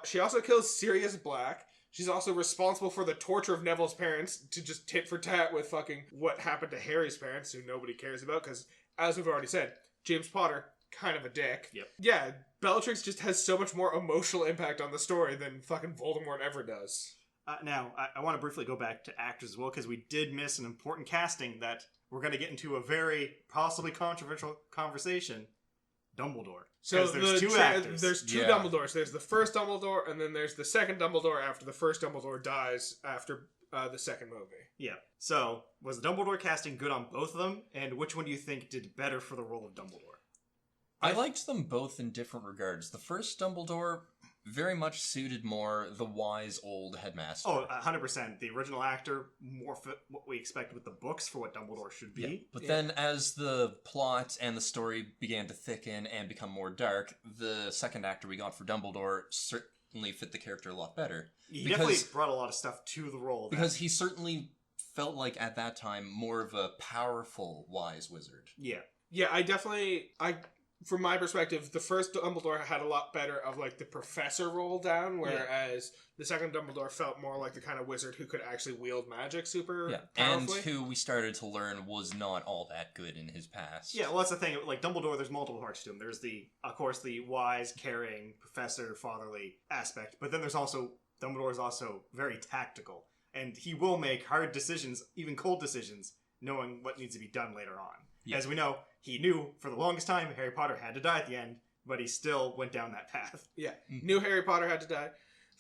B: She also kills Sirius Black. She's also responsible for the torture of Neville's parents to just tit for tat with fucking what happened to Harry's parents, who nobody cares about, because, as we've already said, James Potter, kind of a dick.
A: Yep.
B: Yeah, Bellatrix just has so much more emotional impact on the story than fucking Voldemort ever does.
A: Now, I want to briefly go back to actors as well, because we did miss an important casting that we're going to get into a very possibly controversial conversation. Dumbledore.
B: So
A: there's 2 actors.
B: There's 2 Dumbledores. There's the first Dumbledore, and then there's the second Dumbledore after the first Dumbledore dies after the second movie.
A: Yeah. So, was the Dumbledore casting good on both of them? And which one do you think did better for the role of Dumbledore?
C: I liked them both in different regards. The first Dumbledore very much suited more the wise old headmaster.
A: Oh, 100%. The original actor more fit what we expect with the books for what Dumbledore should be.
C: Yeah. But then as the plot and the story began to thicken and become more dark, the second actor we got for Dumbledore certainly fit the character a lot better.
A: He definitely brought a lot of stuff to the role.
C: Because he certainly felt like, at that time, more of a powerful wise wizard.
A: Yeah.
B: Yeah, from my perspective, the first Dumbledore had a lot better of, like, the professor role down, whereas the second Dumbledore felt more like the kind of wizard who could actually wield magic super powerfully.
C: And who we started to learn was not all that good in his past.
A: Yeah, well, that's the thing. Like, Dumbledore, there's multiple parts to him. There's of course, the wise, caring, professor, fatherly aspect, but then there's also, Dumbledore is also very tactical, and he will make hard decisions, even cold decisions, knowing what needs to be done later on. Yeah. As we know, he knew for the longest time Harry Potter had to die at the end, but he still went down that path.
B: Yeah, knew Harry Potter had to die.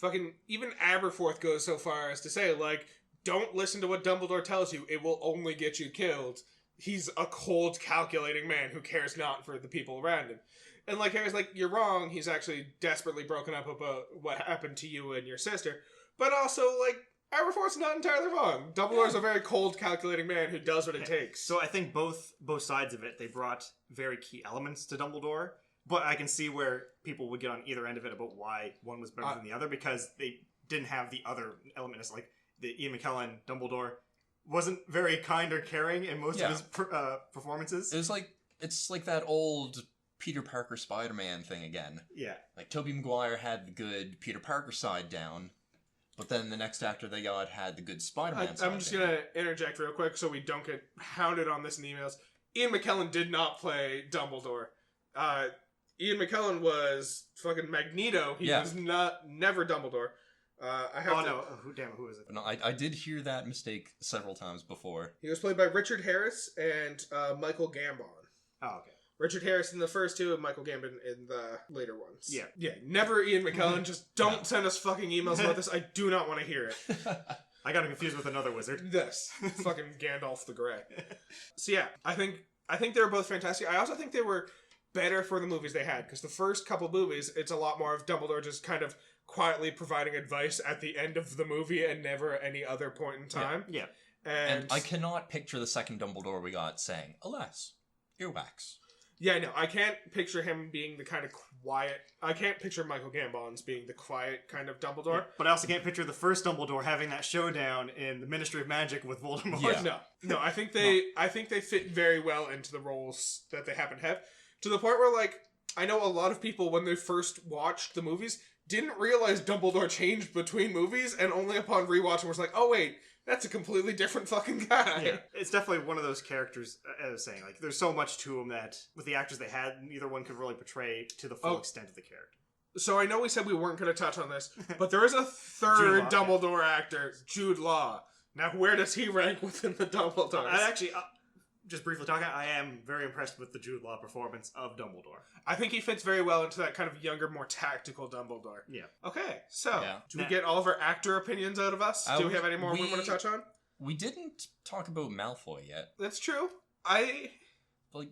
B: Fucking, even Aberforth goes so far as to say, like, don't listen to what Dumbledore tells you, it will only get you killed. He's a cold, calculating man who cares not for the people around him. And, like, Harry's like, you're wrong, he's actually desperately broken up about what happened to you and your sister. But also, like, Aberforth's not entirely wrong. Dumbledore's a very cold, calculating man who does what it takes.
A: So I think both sides of it, they brought very key elements to Dumbledore, but I can see where people would get on either end of it about why one was better than the other, because they didn't have the other element. It's like the Ian McKellen Dumbledore wasn't very kind or caring in most of his performances.
C: It's like that old Peter Parker Spider-Man thing again.
A: Yeah.
C: Like, Tobey Maguire had the good Peter Parker side down, but then the next actor they got had the good Spider-Man side.
B: I'm just going to interject real quick so we don't get hounded on this in emails. Ian McKellen did not play Dumbledore. Ian McKellen was fucking Magneto. He was never Dumbledore. Who is it?
C: No, I did hear that mistake several times before.
B: He was played by Richard Harris and Michael Gambon.
A: Oh, okay.
B: Richard Harris in the first two and Michael Gambon in the later ones.
A: Yeah.
B: Yeah, never Ian McKellen. Just don't send us fucking emails about this. I do not want to hear it.
A: I got him confused with another wizard.
B: This. Fucking Gandalf the Grey. So yeah, I think they were both fantastic. I also think they were better for the movies they had, because the first couple movies, it's a lot more of Dumbledore just kind of quietly providing advice at the end of the movie and never at any other point in time.
A: Yeah.
C: And I cannot picture the second Dumbledore we got saying, alas, earwax.
B: Yeah, no, I can't picture him being the kind of quiet... I can't picture Michael Gambon's being the quiet kind of Dumbledore. Yeah,
A: but I also can't picture the first Dumbledore having that showdown in the Ministry of Magic with Voldemort.
B: Yeah. No, I think they fit very well into the roles that they happen to have. To the point where, like, I know a lot of people, when they first watched the movies, didn't realize Dumbledore changed between movies, and only upon rewatching was like, oh wait, that's a completely different fucking guy.
A: Yeah, it's definitely one of those characters, as I was saying, like, there's so much to him that, with the actors they had, neither one could really portray to the full extent of the character.
B: So I know we said we weren't going to touch on this, but there is a third Dumbledore actor, Jude Law. Now, where does he rank within the Dumbledores?
A: Just briefly talking, I am very impressed with the Jude Law performance of Dumbledore.
B: I think he fits very well into that kind of younger, more tactical Dumbledore.
A: Yeah.
B: Okay, so, do we get all of our actor opinions out of us? Do we have any more we want to touch on?
C: We didn't talk about Malfoy yet.
B: That's true.
C: Like,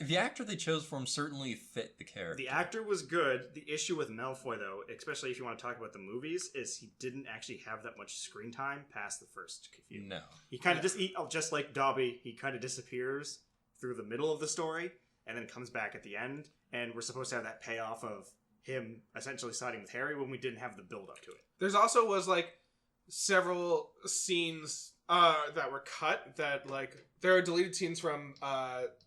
C: the actor they chose for him certainly fit the character.
A: The actor was good. The issue with Malfoy, though, especially if you want to talk about the movies, is he didn't actually have that much screen time past the first few.
C: No.
A: He kind of just like Dobby, he kind of disappears through the middle of the story, and then comes back at the end, and we're supposed to have that payoff of him essentially siding with Harry when we didn't have the build-up to it.
B: There's also was, like, several scenes that were cut that, like, there are deleted scenes from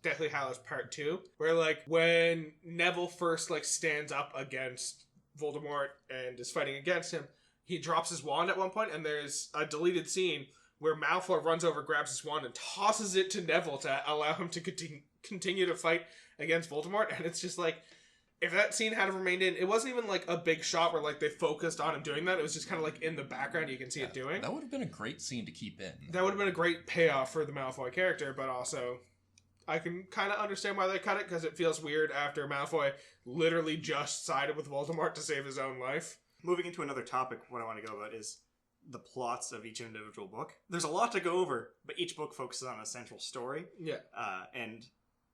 B: Deathly Hallows Part 2 where, like, when Neville first, like, stands up against Voldemort and is fighting against him, he drops his wand at one point, and there's a deleted scene where Malfoy runs over, grabs his wand, and tosses it to Neville to allow him to continue to fight against Voldemort, and it's just like, if that scene had remained in, it wasn't even like a big shot where like they focused on him doing that. It was just kind of like in the background, you can see it doing.
C: That would have been a great scene to keep in.
B: That would have been a great payoff for the Malfoy character, but also I can kind of understand why they cut it, because it feels weird after Malfoy literally just sided with Voldemort to save his own life.
A: Moving into another topic, what I want to go about is the plots of each individual book. There's a lot to go over, but each book focuses on a central story.
B: Yeah.
A: And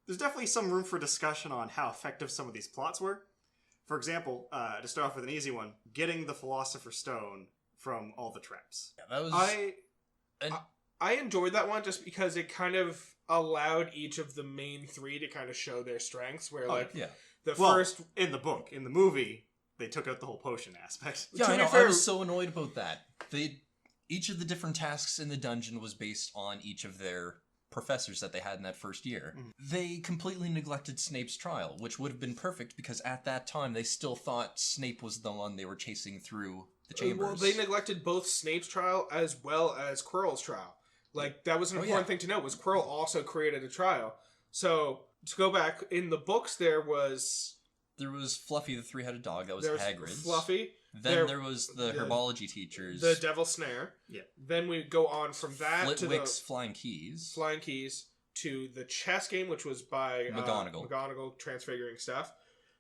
A: there's definitely some room for discussion on how effective some of these plots were. For example, to start off with an easy one, getting the Philosopher's Stone from all the traps.
C: Yeah, that was...
B: I enjoyed that one just because it kind of allowed each of the main three to kind of show their strengths, where first...
A: In the book. In the movie, they took out the whole potion aspect.
C: Yeah, I know. I was so annoyed about that. Each of the different tasks in the dungeon was based on each of their professors that they had in that first year. Mm-hmm. They completely neglected Snape's trial, which would have been perfect because at that time they still thought Snape was the one they were chasing through the chambers.
B: Well, they neglected both Snape's trial as well as Quirrell's trial. Like, that was an important thing to note, was Quirrell also created a trial. So, to go back, in the books there was
C: Fluffy the three-headed dog, that was Hagrid.
B: Fluffy.
C: Then there was the herbology teachers.
B: The Devil's Snare.
A: Yeah.
B: Then we go on from that to
C: Flitwick's Flying Keys.
B: Flying Keys to the chess game, which was by McGonagall, transfiguring stuff.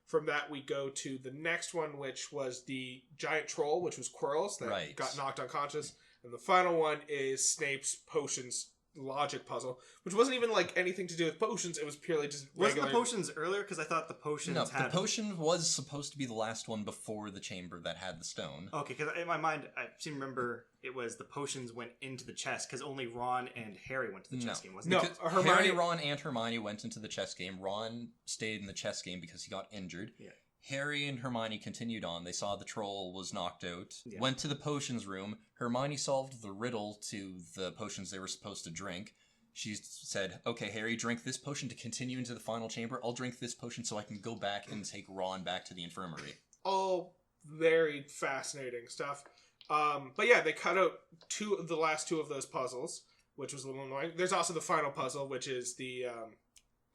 B: From that we go to the next one, which was the giant troll, which was Quirrell's, that got knocked unconscious. And the final one is Snape's potions logic puzzle, which wasn't even like anything to do with potions. It was purely just regular...
A: Wasn't the potions earlier? Because I thought the potions had...
C: the potion was supposed to be the last one before the chamber that had the stone.
A: Okay, because in my mind, I seem to remember it was the potions went into the chest, because only Ron and Harry went to the chess game, wasn't it?
C: No, Harry, Ron, and Hermione went into the chess game. Ron stayed in the chess game because he got injured. Yeah. Harry and Hermione continued on. They saw the troll was knocked out. Yeah. Went to the potions room. Hermione solved the riddle to the potions they were supposed to drink. She said, okay, Harry, drink this potion to continue into the final chamber. I'll drink this potion so I can go back and take Ron back to the infirmary.
B: All very fascinating stuff. But yeah, they cut out the last two of those puzzles, which was a little annoying. There's also the final puzzle, which is the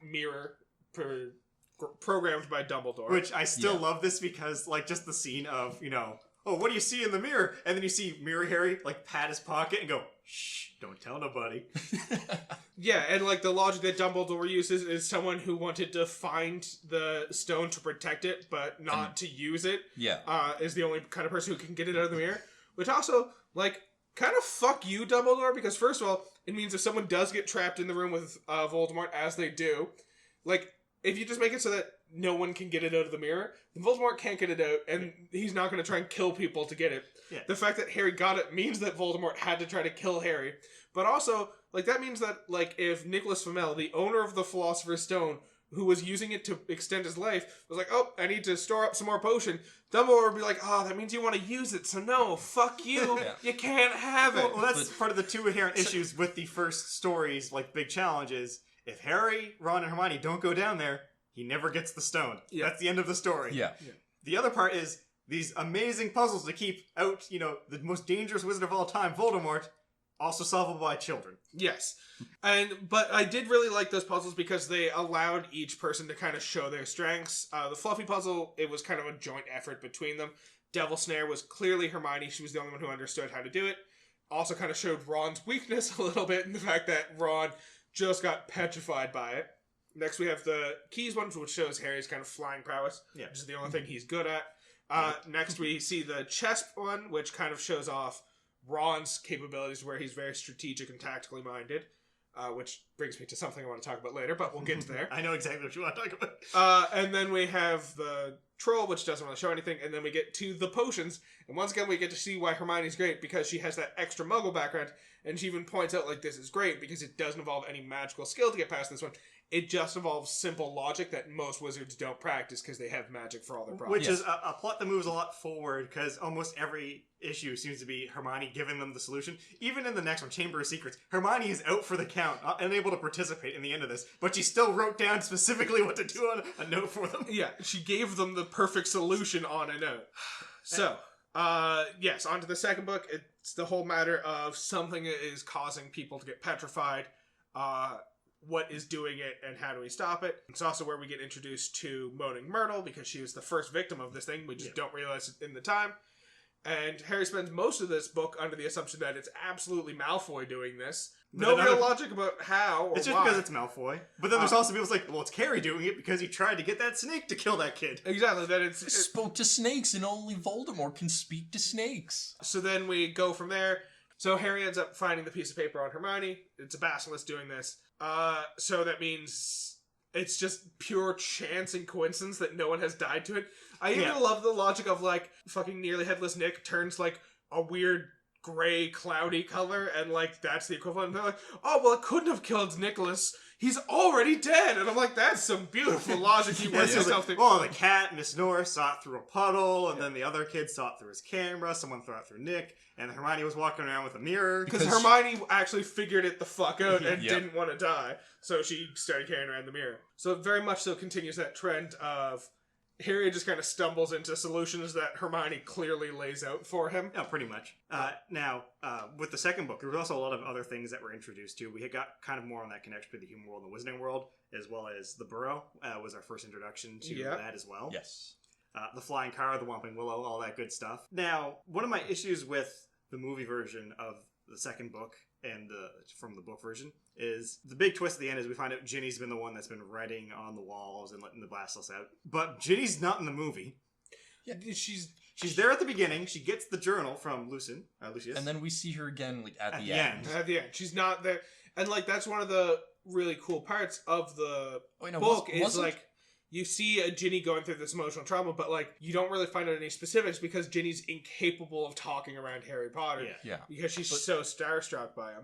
B: mirror programmed by Dumbledore.
A: Which I still love this because, like, just the scene of, oh, what do you see in the mirror? And then you see Mirror Harry, like, pat his pocket and go, shh, don't tell nobody.
B: Yeah, and, like, the logic that Dumbledore uses is someone who wanted to find the stone to protect it, but not to use it.
C: Yeah.
B: Is the only kind of person who can get it out of the mirror. Which also, like, kind of fuck you, Dumbledore, because first of all, it means if someone does get trapped in the room with Voldemort, as they do, like... If you just make it so that no one can get it out of the mirror, then Voldemort can't get it out, and he's not going to try and kill people to get it. Yeah. The fact that Harry got it means that Voldemort had to try to kill Harry. But also, like, that means that, like, if Nicholas Flamel, the owner of the Philosopher's Stone, who was using it to extend his life, was like, oh, I need to store up some more potion, Dumbledore would be like, oh, that means you want to use it, so no, fuck you, you can't have it.
A: Well, that's part of the two inherent issues with the first stories, like, big challenges. If Harry, Ron, and Hermione don't go down there, he never gets the stone. Yeah. That's the end of the story.
C: Yeah.
A: The other part is these amazing puzzles to keep out, the most dangerous wizard of all time, Voldemort, also solvable by children.
B: Yes. But I did really like those puzzles because they allowed each person to kind of show their strengths. The Fluffy puzzle, it was kind of a joint effort between them. Devil's Snare was clearly Hermione. She was the only one who understood how to do it. Also kind of showed Ron's weakness a little bit in the fact that Ron just got petrified by it. Next we have the Keys one, which shows Harry's kind of flying prowess, which is the only thing he's good at. Next we see the chess one, which kind of shows off Ron's capabilities, where he's very strategic and tactically minded, which brings me to something I want to talk about later, but we'll get to there.
A: I know exactly what you want to talk about.
B: And then we have the troll, which doesn't really show anything, and then we get to the potions, and once again we get to see why Hermione's great, because she has that extra muggle background, and she even points out, like, this is great, because it doesn't involve any magical skill to get past this one. It just involves simple logic that most wizards don't practice because they have magic for all their problems.
A: Which is a plot that moves a lot forward, because almost every issue seems to be Hermione giving them the solution. Even in the next one, Chamber of Secrets, Hermione is out for the count, unable to participate in the end of this, but she still wrote down specifically what to do on a note for them.
B: Yeah, she gave them the perfect solution on a note. So, yes, on to the second book. It's the whole matter of something that is causing people to get petrified. What is doing it, and how do we stop it? It's also where we get introduced to Moaning Myrtle, because she was the first victim of this thing. We just don't realize it in the time. And Harry spends most of this book under the assumption that it's absolutely Malfoy doing this.
A: But
B: No
A: another-
B: real logic about how or
A: It's just
B: why.
A: because it's Malfoy. But then there's also people like, well, it's Harry doing it because he tried to get that snake to kill that kid.
B: Exactly, that it's...
C: Spoke to snakes, and only Voldemort can speak to snakes.
B: So then we go from there. So Harry ends up finding the piece of paper on Hermione. It's a basilisk doing this. So that means it's just pure chance and coincidence that no one has died to it. I even love the logic of, like, fucking nearly headless Nick turns, like, a weird gray, cloudy color, and, like, that's the equivalent. And they're like, oh, well, it couldn't have killed Nicholas. He's already dead. And I'm like, that's some beautiful logic he works himself through.
A: Well, the cat, Miss Norris, saw it through a puddle, and then the other kid saw it through his camera, someone saw it through Nick, and Hermione was walking around with a mirror.
B: Because Hermione actually figured it the fuck out and
C: Yep.
B: didn't want to die, so she started carrying around the mirror. So it very much so continues that trend of Harry just kind of stumbles into solutions that Hermione clearly lays out for him.
A: Yeah, pretty much. Now, with the second book, there was also a lot of other things that were introduced to. We had got kind of more on that connection between the human world and the wizarding world, as well as the Burrow was our first introduction to that as well.
C: Yes.
A: The flying car, the Whomping Willow, all that good stuff. Now, one of my issues with the movie version of the second book and from the book version is the big twist at the end is we find out Ginny's been the one that's been writing on the walls and letting the basilisk out. But Ginny's not in the movie.
B: Yeah, she's
A: there at the beginning. She gets the journal from Lucius.
C: And then we see her again, like, at the end.
B: At the end. She's not there. And, like, that's one of the really cool parts of the book is, like, you see a Ginny going through this emotional trauma, but, like, you don't really find out any specifics because Ginny's incapable of talking around Harry Potter.
C: Yeah.
B: Because she's so starstruck by him.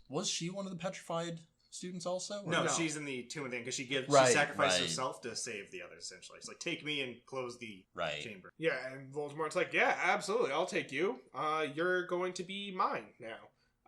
C: Was she one of the petrified students also?
A: No,
B: No.
A: she's in the tomb thing because she
C: Right,
A: sacrificed
C: right.
A: herself to save the others, essentially. It's like, take me and close the chamber.
B: Yeah, and Voldemort's like, yeah, absolutely, I'll take you. You're going to be mine now.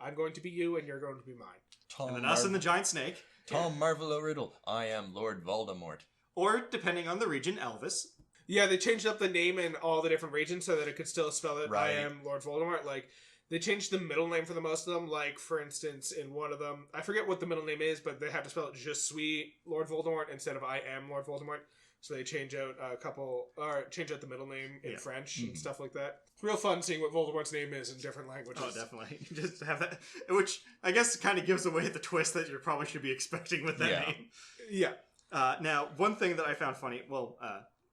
B: I'm going to be you, and you're going to be mine.
A: And then us and the giant snake.
C: Tom Marvolo Riddle. I am Lord Voldemort.
A: Or, depending on the region, Elvis.
B: Yeah, they changed up the name in all the different regions so that it could still spell it,
C: Right.
B: I am Lord Voldemort. Like, they changed the middle name for the most of them. Like, for instance, in one of them, I forget what the middle name is, but they have to spell it Je suis Lord Voldemort instead of I am Lord Voldemort. So they change out change out the middle name in French and stuff like that. It's real fun seeing what Voldemort's name is in different languages.
A: Oh, definitely. Just have that, which I guess kind of gives away the twist that you probably should be expecting with that name.
B: Yeah.
A: Now, one thing that I found funny, I'll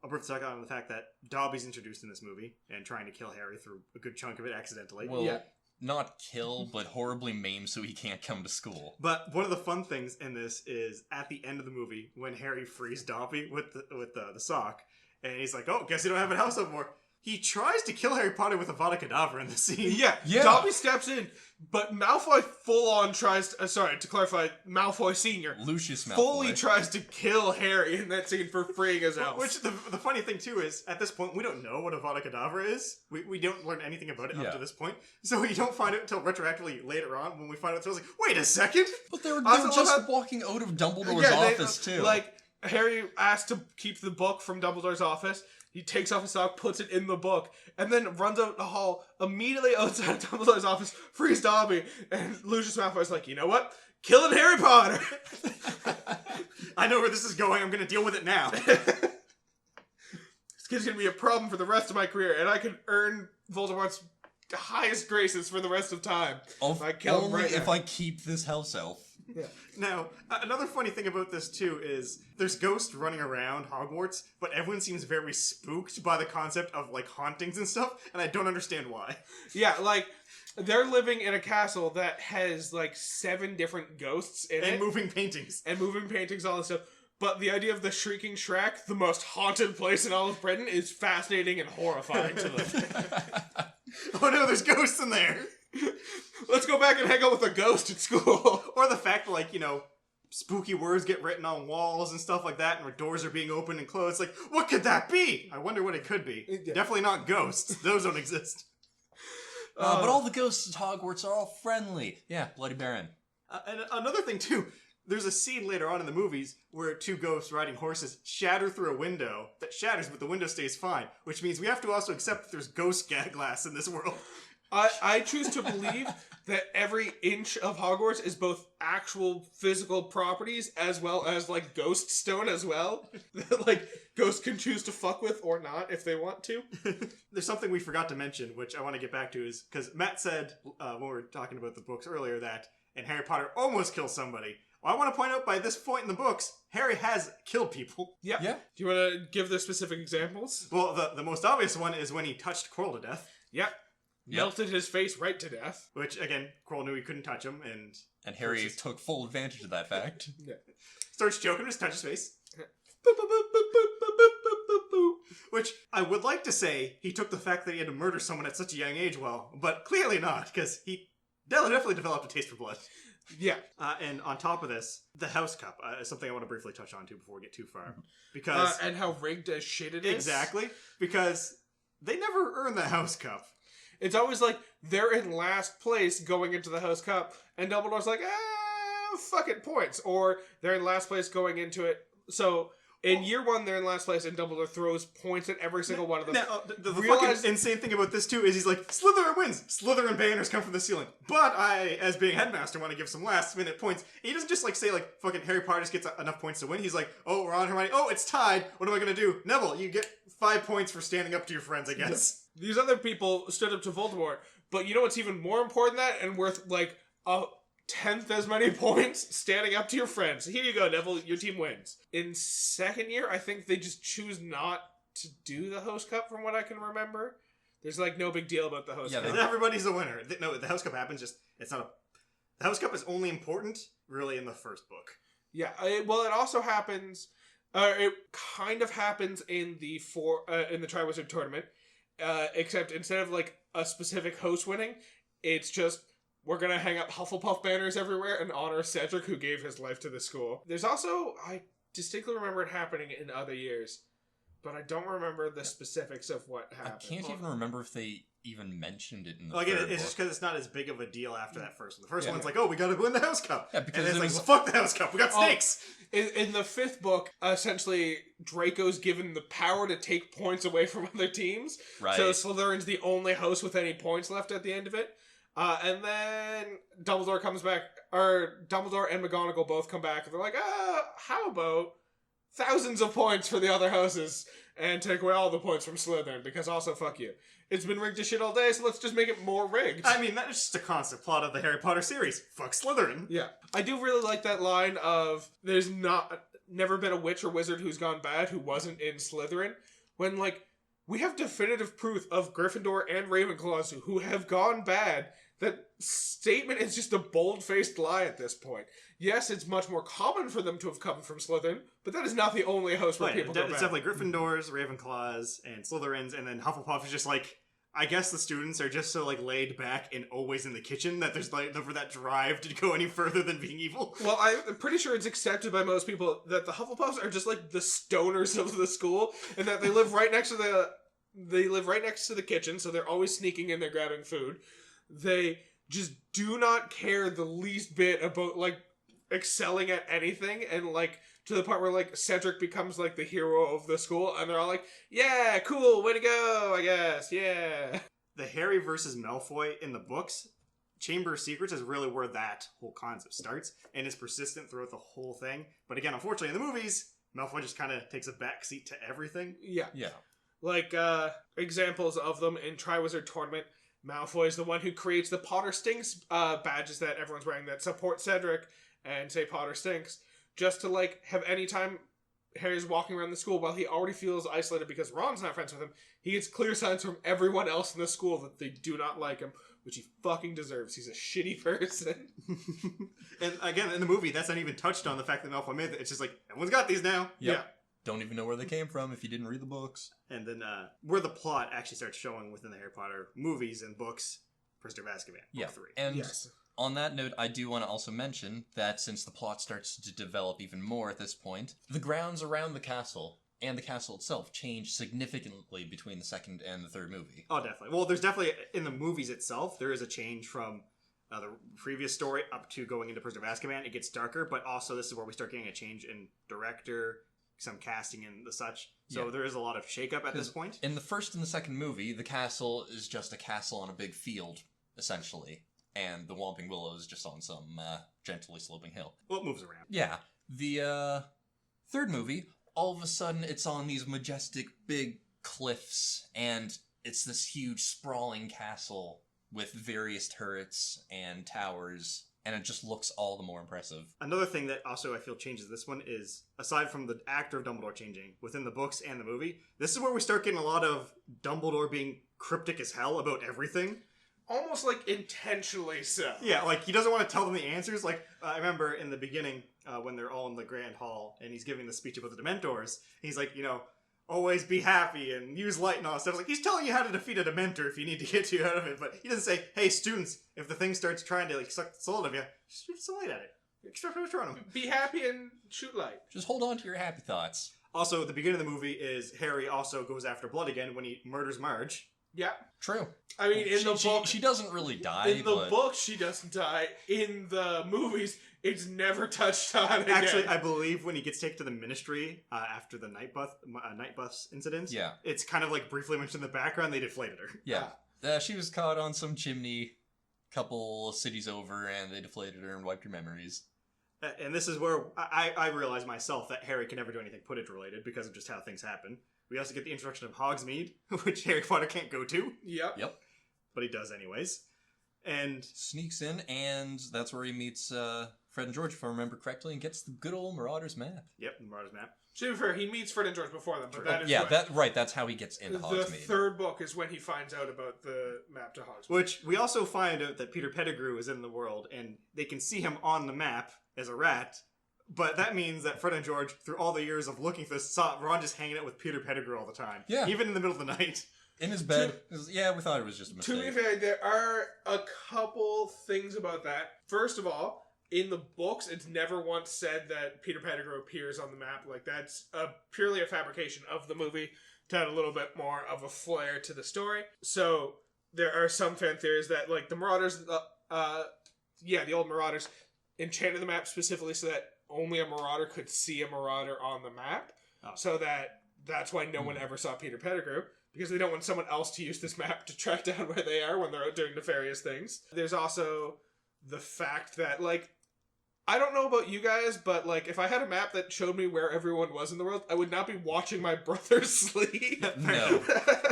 A: put the on the fact that Dobby's introduced in this movie and trying to kill Harry through a good chunk of it accidentally.
C: Well, not kill, but horribly maim so he can't come to school.
A: But one of the fun things in this is at the end of the movie when Harry frees Dobby with the sock, and he's like, "Oh, guess you don't have a house no more." He tries to kill Harry Potter with a Vada Kedavra in the scene.
B: Yeah. Dobby steps in, but Malfoy full-on tries to... to clarify, Malfoy Sr.
C: Lucius Malfoy.
B: fully tries to kill Harry in that scene for freeing his elf.
A: Which, the funny thing, too, is, at this point, we don't know what a Vada Kedavra is. We don't learn anything about it up to this point. So we don't find it until retroactively later on, when we find out, so I was like, wait a second!
C: But they were
B: Also,
C: just walking out of Dumbledore's office, too.
B: Like, Harry asked to keep the book from Dumbledore's office. He takes off his sock, puts it in the book, and then runs out the hall immediately outside of Dumbledore's office, frees Dobby, and Lucius Malfoy's like, you know what? Killing Harry Potter!
A: I know where this is going, I'm gonna deal with it now.
B: This kid's gonna be a problem for the rest of my career, and I can earn Voldemort's highest graces for the rest of time.
C: If
B: I kill him right
C: if
B: now.
C: I keep this house elf.
B: Yeah.
A: Now, another funny thing about this, too, is there's ghosts running around Hogwarts, but everyone seems very spooked by the concept of, like, hauntings and stuff, and I don't understand why.
B: Yeah, like, they're living in a castle that has, like, 7 different ghosts in it.
A: And moving paintings.
B: And moving paintings, all this stuff. But the idea of the Shrieking Shrek, the most haunted place in all of Britain, is fascinating and horrifying to them.
A: Oh no, there's ghosts in there!
B: Let's go back and hang out with a ghost at school.
A: Or the fact, like, spooky words get written on walls and stuff like that, and where doors are being opened and closed. Like, what could that be? I wonder what it could be.
B: Yeah.
A: Definitely not ghosts. Those don't exist.
C: But all the ghosts at Hogwarts are all friendly. Yeah, Bloody Baron.
A: And another thing, too, there's a scene later on in the movies where 2 ghosts riding horses shatter through a window that shatters, but the window stays fine, which means we have to also accept that there's ghost glass in this world.
B: I choose to believe that every inch of Hogwarts is both actual physical properties as well as like ghost stone as well. That like ghosts can choose to fuck with or not if they want to.
A: There's something we forgot to mention, which I want to get back to, is because Matt said when we were talking about the books earlier that and Harry Potter almost kills somebody. Well, I want to point out by this point in the books, Harry has killed people.
B: Yeah. Do you want to give the specific examples?
A: Well, the most obvious one is when he touched Quirrell to death.
B: Yep. Melted his face right to death.
A: Which, again, Quirrell knew he couldn't touch him,
C: and Harry took full advantage of that fact.
B: Yeah.
A: Starts joking, just touch his face. Which, I would like to say, he took the fact that he had to murder someone at such a young age well, but clearly not, because he definitely developed a taste for blood.
B: Yeah.
A: And on top of this, the house cup is something I want to briefly touch on, too, before we get too far. Because
B: and how rigged as shit it is.
A: Exactly. Because they never earn the house cup.
B: It's always like, they're in last place going into the house cup, and Dumbledore's like, fuck it, points. Or they're in last place going into it. So, in year one, they're in last place, and Dumbledore throws points at every single one of them.
A: Now, the fucking insane thing about this, too, is he's like, Slytherin wins! Slytherin banners come from the ceiling. But I, as being headmaster, want to give some last-minute points. He doesn't just, like, say, like, fucking Harry Potter just gets enough points to win. He's like, oh, Ron, Hermione, oh, it's tied. What am I going to do? Neville, you get 5 points for standing up to your friends, I guess.
B: These other people stood up to Voldemort. But you know what's even more important than that, and worth, like, a 10th as many points? Standing up to your friends. Here you go, Neville, your team wins. In second year, I think they just choose not to do the host cup, from what I can remember. There's, like, no big deal about the host cup.
A: Everybody's a winner. No, the house cup happens, just, it's not a... The house cup is only important, really, in the first book.
B: Yeah, well, it also happens... it kind of happens in the Triwizard Tournament, except instead of, like, a specific host winning, it's just, we're gonna hang up Hufflepuff banners everywhere and honor Cedric, who gave his life to the school. There's also, I distinctly remember it happening in other years, but I don't remember the specifics of what happened.
C: I can't even remember if they even mentioned it in the
A: again,
C: third
A: it's
C: book.
A: just because it's not as big of a deal after that first one. The first one's like, oh, we gotta win the house cup.
C: Yeah, because
A: and it's
C: it
A: like,
C: was...
A: well, fuck the house cup, we got snakes!
B: In the fifth book, essentially, Draco's given the power to take points away from other teams.
C: Right.
B: So Slytherin's the only host with any points left at the end of it. And then Dumbledore comes back, or Dumbledore and McGonagall both come back, and they're like, how about thousands of points for the other houses, and take away all the points from Slytherin, because also, fuck you. It's been rigged to shit all day, so let's just make it more rigged.
A: I mean, that's just a constant plot of the Harry Potter series. Fuck Slytherin.
B: Yeah. I do really like that line of, there's never been a witch or wizard who's gone bad who wasn't in Slytherin, when, like, we have definitive proof of Gryffindor and Ravenclaws who have gone bad. That statement is just a bold-faced lie at this point. Yes, it's much more common for them to have come from Slytherin, but that is not the only host where people go bad.
A: It's definitely Gryffindors, Ravenclaws, and Slytherins, and then Hufflepuff is just like, I guess the students are just so, like, laid back and always in the kitchen that there's, like, never that drive to go any further than being evil.
B: Well, I'm pretty sure it's accepted by most people that the Hufflepuffs are just, like, the stoners of the school, and that they live right next to the kitchen, so they're always sneaking in there grabbing food. They just do not care the least bit about, like, excelling at anything, and, like, to the part where, like, Cedric becomes, like, the hero of the school, and they're all like, yeah, cool, way to go, I guess, yeah.
A: The Harry versus Malfoy in the books, Chamber of Secrets is really where that whole concept starts, and is persistent throughout the whole thing. But again, unfortunately, in the movies, Malfoy just kind of takes a backseat to everything.
B: Yeah.
C: Yeah.
B: Like, examples of them in Triwizard Tournament, Malfoy is the one who creates the Potter Stinks badges that everyone's wearing that support Cedric and say Potter Stinks, just to, like, have any time Harry's walking around the school while he already feels isolated because Ron's not friends with him, he gets clear signs from everyone else in the school that they do not like him, which he fucking deserves. He's a shitty person.
A: And again, in the movie, that's not even touched on, the fact that Malfoy made it. It's just like, everyone's got these now.
C: Yep.
B: Yeah.
C: Don't even know where they came from if you didn't read the books.
A: And then where the plot actually starts showing within the Harry Potter movies and books, Prisoner of Azkaban,
C: Yeah.
A: book 3.
C: And
B: Yes.
C: on that note, I do want to also mention that since the plot starts to develop even more at this point, the grounds around the castle and the castle itself change significantly between the second and the third movie.
A: Oh, definitely. Well, there's definitely, in the movies itself, there is a change from the previous story up to going into Prisoner of Azkaban. It gets darker, but also this is where we start getting a change in director, some casting and the such. So there is a lot of shakeup at this point.
C: In the first and the second movie, the castle is just a castle on a big field, essentially. And the Whomping Willow is just on some gently sloping hill.
A: Well, it moves around.
C: Yeah. The third movie, all of a sudden it's on these majestic big cliffs, and it's this huge sprawling castle with various turrets and towers, and it just looks all the more impressive.
A: Another thing that also I feel changes this one is, aside from the actor of Dumbledore changing, within the books and the movie, this is where we start getting a lot of Dumbledore being cryptic as hell about everything.
B: Almost like intentionally so.
A: Yeah, like he doesn't want to tell them the answers. Like, I remember in the beginning, when they're all in the Grand Hall, and he's giving the speech about the Dementors, he's like, always be happy and use light and all that stuff. Like, he's telling you how to defeat a Dementor if you need to get you out of it, but he doesn't say, hey, students, if the thing starts trying to suck the soul out of you, shoot some light at it. Extract neutronum.
B: Be happy and shoot light.
C: Just hold on to your happy thoughts.
A: Also, the beginning of the movie is Harry also goes after blood again when he murders Marge.
B: Yeah.
C: True.
B: I mean, in the book...
C: She doesn't really die,
B: in the book, she doesn't die. In the movies, it's never touched on again.
A: Actually, I believe when he gets taken to the Ministry after the Night Bus incident, it's kind of like briefly mentioned in the background, they deflated her.
C: Yeah. She was caught on some chimney couple cities over, and they deflated her and wiped her memories.
A: And this is where I realized myself that Harry can never do anything Quidditch-related because of just how things happen. We also get the introduction of Hogsmeade, which Harry Potter can't go to.
C: Yep.
A: But he does anyways. And
C: sneaks in, and that's where he meets Fred and George, if I remember correctly, and gets the good old Marauder's map.
A: Yep, the Marauder's map.
B: To be fair, he meets Fred and George before them, but that is
C: that's how he gets into Hogsmeade.
B: The third book is when he finds out about the map to Hogsmeade.
A: Which we also find out that Peter Pettigrew is in the world, and they can see him on the map as a rat. But that means that Fred and George, through all the years of looking for this, saw Ron just hanging out with Peter Pettigrew all the time.
C: Yeah.
A: Even in the middle of the night.
C: In his bed. We thought it was just a mistake.
B: To be fair, there are a couple things about that. First of all, in the books, it's never once said that Peter Pettigrew appears on the map. Like, that's purely a fabrication of the movie to add a little bit more of a flair to the story. So, there are some fan theories that, like, the Marauders, the old Marauders enchanted the map specifically so that only a Marauder could see a Marauder on the map. So that's why no one ever saw Peter Pettigrew. Because they don't want someone else to use this map to track down where they are when they're out doing nefarious things. There's also the fact that, like, I don't know about you guys, but, like, if I had a map that showed me where everyone was in the world, I would not be watching my brother sleep.
C: No,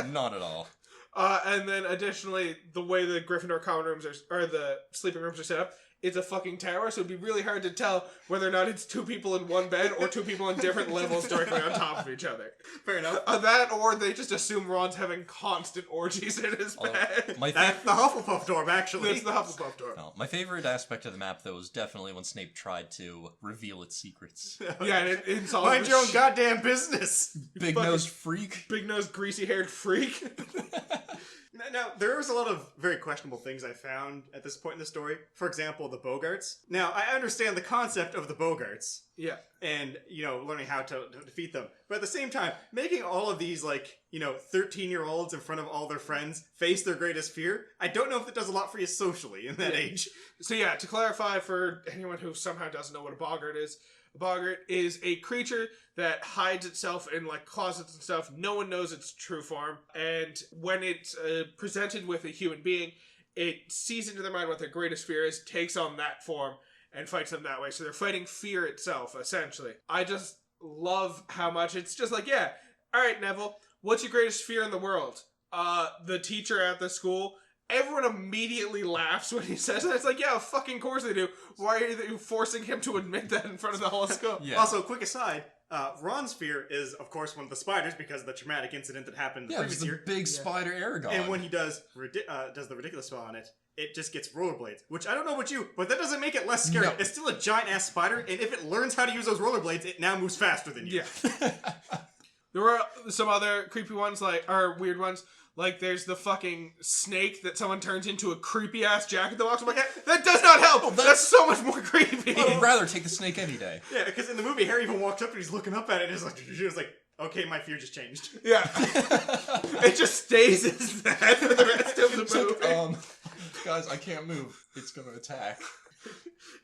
C: not at all.
B: And then, additionally, the way the Gryffindor common rooms or the sleeping rooms are set up, it's a fucking tower, so it'd be really hard to tell whether or not it's two people in one bed or two people on different levels directly on top of each other.
A: Fair enough.
B: That, or they just assume Ron's having constant orgies in his bed.
A: That's the Hufflepuff dorm, actually.
B: That's the Hufflepuff dorm.
C: No, my favorite aspect of the map, though, was definitely when Snape tried to reveal its secrets.
B: Yeah, and it's all
A: mind your own goddamn business.
C: Big-nosed freak.
B: Big-nosed, greasy-haired freak.
A: Now, there was a lot of very questionable things I found at this point in the story. For example, the Bogarts. Now, I understand the concept of the Bogarts.
B: Yeah.
A: And, learning how to defeat them. But at the same time, making all of these, 13-year-olds in front of all their friends face their greatest fear, I don't know if it does a lot for you socially in that age.
B: So yeah, to clarify for anyone who somehow doesn't know what a Boggart is, a Boggart is a creature that hides itself in, closets and stuff. No one knows its true form. And when it's presented with a human being, it sees into their mind what their greatest fear is, takes on that form, and fights them that way. So they're fighting fear itself, essentially. I just love how much it's just like, yeah, all right, Neville, what's your greatest fear in the world? The teacher at the school. Everyone immediately laughs when he says that. It's like, yeah, fucking course they do. Why are you forcing him to admit that in front of the whole school?
C: Yeah.
A: Also, quick aside, Ron's fear is, of course, one of the spiders because of the traumatic incident that happened the previous year.
C: Big spider Aragon.
A: And when he does the ridiculous spell on it, it just gets rollerblades. Which, I don't know about you, but that doesn't make it less scary. No. It's still a giant-ass spider, and if it learns how to use those rollerblades, it now moves faster than you.
B: Yeah. There were some other creepy ones, or weird ones. Like, there's the fucking snake that someone turns into a creepy-ass Jack-in-the-Box. I'm like, that does not help! That's so much more creepy!
C: I'd rather take the snake any day.
A: Yeah, because in the movie, Harry even walks up and he's looking up at it, and he's like, okay, my fear just changed.
B: Yeah. It just stays as that for the rest of the movie.
C: Guys, I can't move. It's gonna attack.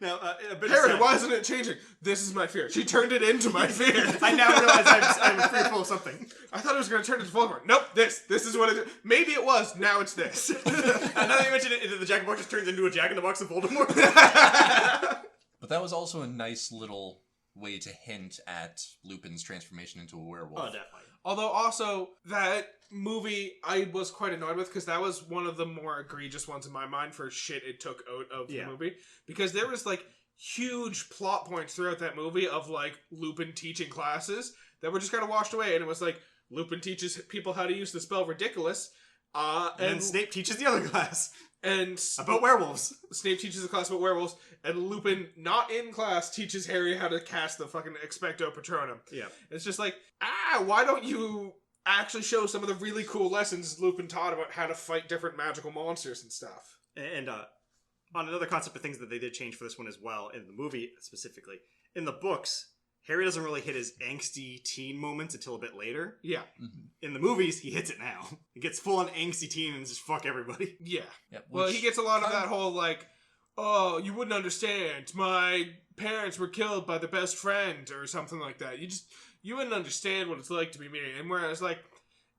A: Now, a bit
B: Harry,
A: of
B: why isn't it changing? This is my fear. She turned it into my fear.
A: I now realize I'm fearful of something.
B: I thought it was going to turn into Voldemort. Nope, this is what it is. Maybe it was. Now it's this.
A: Now that you mention it, the Jack-in-the-Box just turns into a Jack-in-the-Box of Voldemort.
C: But that was also a nice little way to hint at Lupin's transformation into a werewolf.
A: Oh, definitely.
B: Although also, that movie I was quite annoyed with because that was one of the more egregious ones in my mind for shit it took out of the movie. Because there was like huge plot points throughout that movie of like Lupin teaching classes that were just kind of washed away. And it was like, Lupin teaches people how to use the spell Ridiculous. And
A: then Snape teaches the other class.
B: And
A: about werewolves.
B: Snape teaches a class about werewolves, and Lupin, not in class, teaches Harry how to cast the fucking Expecto Patronum.
A: Yeah.
B: It's just like, why don't you actually show some of the really cool lessons Lupin taught about how to fight different magical monsters and stuff?
A: And on another concept of things that they did change for this one as well, in the movie specifically, in the books, Harry doesn't really hit his angsty teen moments until a bit later.
B: Yeah.
C: Mm-hmm.
A: In the movies, he hits it now. He gets full on angsty teen and just fuck everybody.
B: Yeah.
C: Yep,
B: Well, he gets a lot of that whole, like, oh, you wouldn't understand. My parents were killed by their best friend, or something like that. You wouldn't understand what it's like to be me. And whereas, like,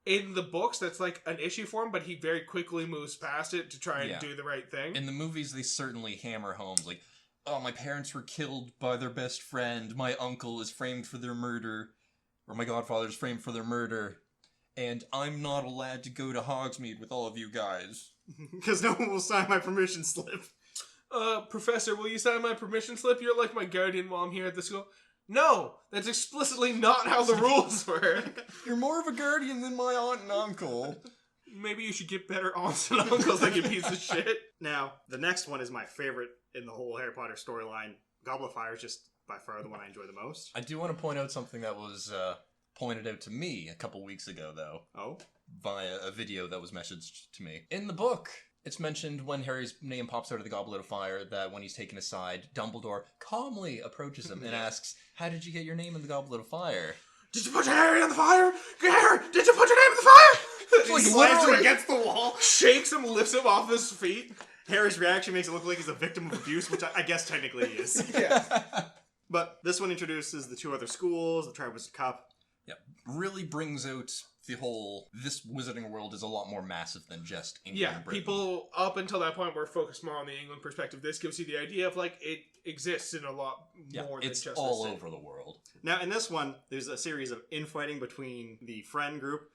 B: in the books, that's, like, an issue for him, but he very quickly moves past it to try and do the right thing.
C: In the movies, they certainly hammer home, like, oh, my parents were killed by their best friend, my uncle is framed for their murder, or my godfather's framed for their murder, and I'm not allowed to go to Hogsmeade with all of you guys.
A: Because no one will sign my permission slip.
B: Professor, will you sign my permission slip? You're like my guardian while I'm here at the school. No! That's explicitly not how the rules work.
C: You're more of a guardian than my aunt and uncle.
B: Maybe you should get better aunts and uncles, like you piece of shit.
A: Now, the next one is my favorite in the whole Harry Potter storyline. Goblet of Fire is just by far the one I enjoy the most.
C: I do want to point out something that was pointed out to me a couple weeks ago, though.
A: Oh?
C: Via a video that was messaged to me. In the book, it's mentioned when Harry's name pops out of the Goblet of Fire that when he's taken aside, Dumbledore calmly approaches him and asks, how did you get your name in the Goblet of Fire?
B: Did you put your Harry in the fire? Harry, did you put your name in the fire?
A: He slams him against the wall.
B: Shakes him, lifts him off his feet.
A: Harry's reaction makes it look like he's a victim of abuse, which I guess technically he is.
B: Yeah.
A: But this one introduces the two other schools, the Triwizard Cup.
C: Yeah, really brings out the whole, this wizarding world is a lot more massive than just England and Britain.
B: People up until that point were focused more on the England perspective. This gives you the idea of, like, it exists in a lot more than
C: it's
B: just
C: all
B: this
C: over the world.
A: Now, in this one, there's a series of infighting between the friend group.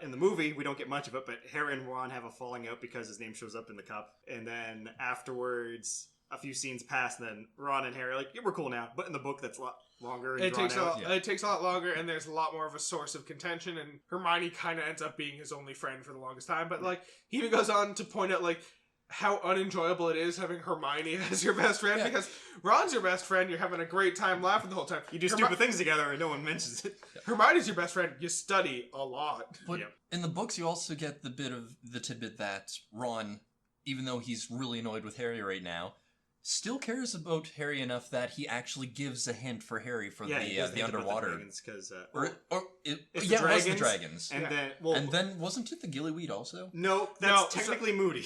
A: In the movie, we don't get much of it, but Harry and Ron have a falling out because his name shows up in the cup. And then afterwards, a few scenes pass, and then Ron and Harry are like, yeah, we're cool now. But in the book, that's a lot longer and
B: It takes a lot longer, and there's a lot more of a source of contention, and Hermione kind of ends up being his only friend for the longest time. But, like, he even goes on to point out, like, how unenjoyable it is having Hermione as your best friend, because Ron's your best friend, you're having a great time laughing the whole time.
A: You do stupid things together and no one mentions it.
B: Hermione's your best friend, you study a lot.
C: But in the books, you also get the tidbit that Ron, even though he's really annoyed with Harry right now, still cares about Harry enough that he actually gives a hint for Harry for the underwater.
A: It's the
C: dragons.
A: And
C: then wasn't it the gillyweed also?
A: No, that's technically Moody.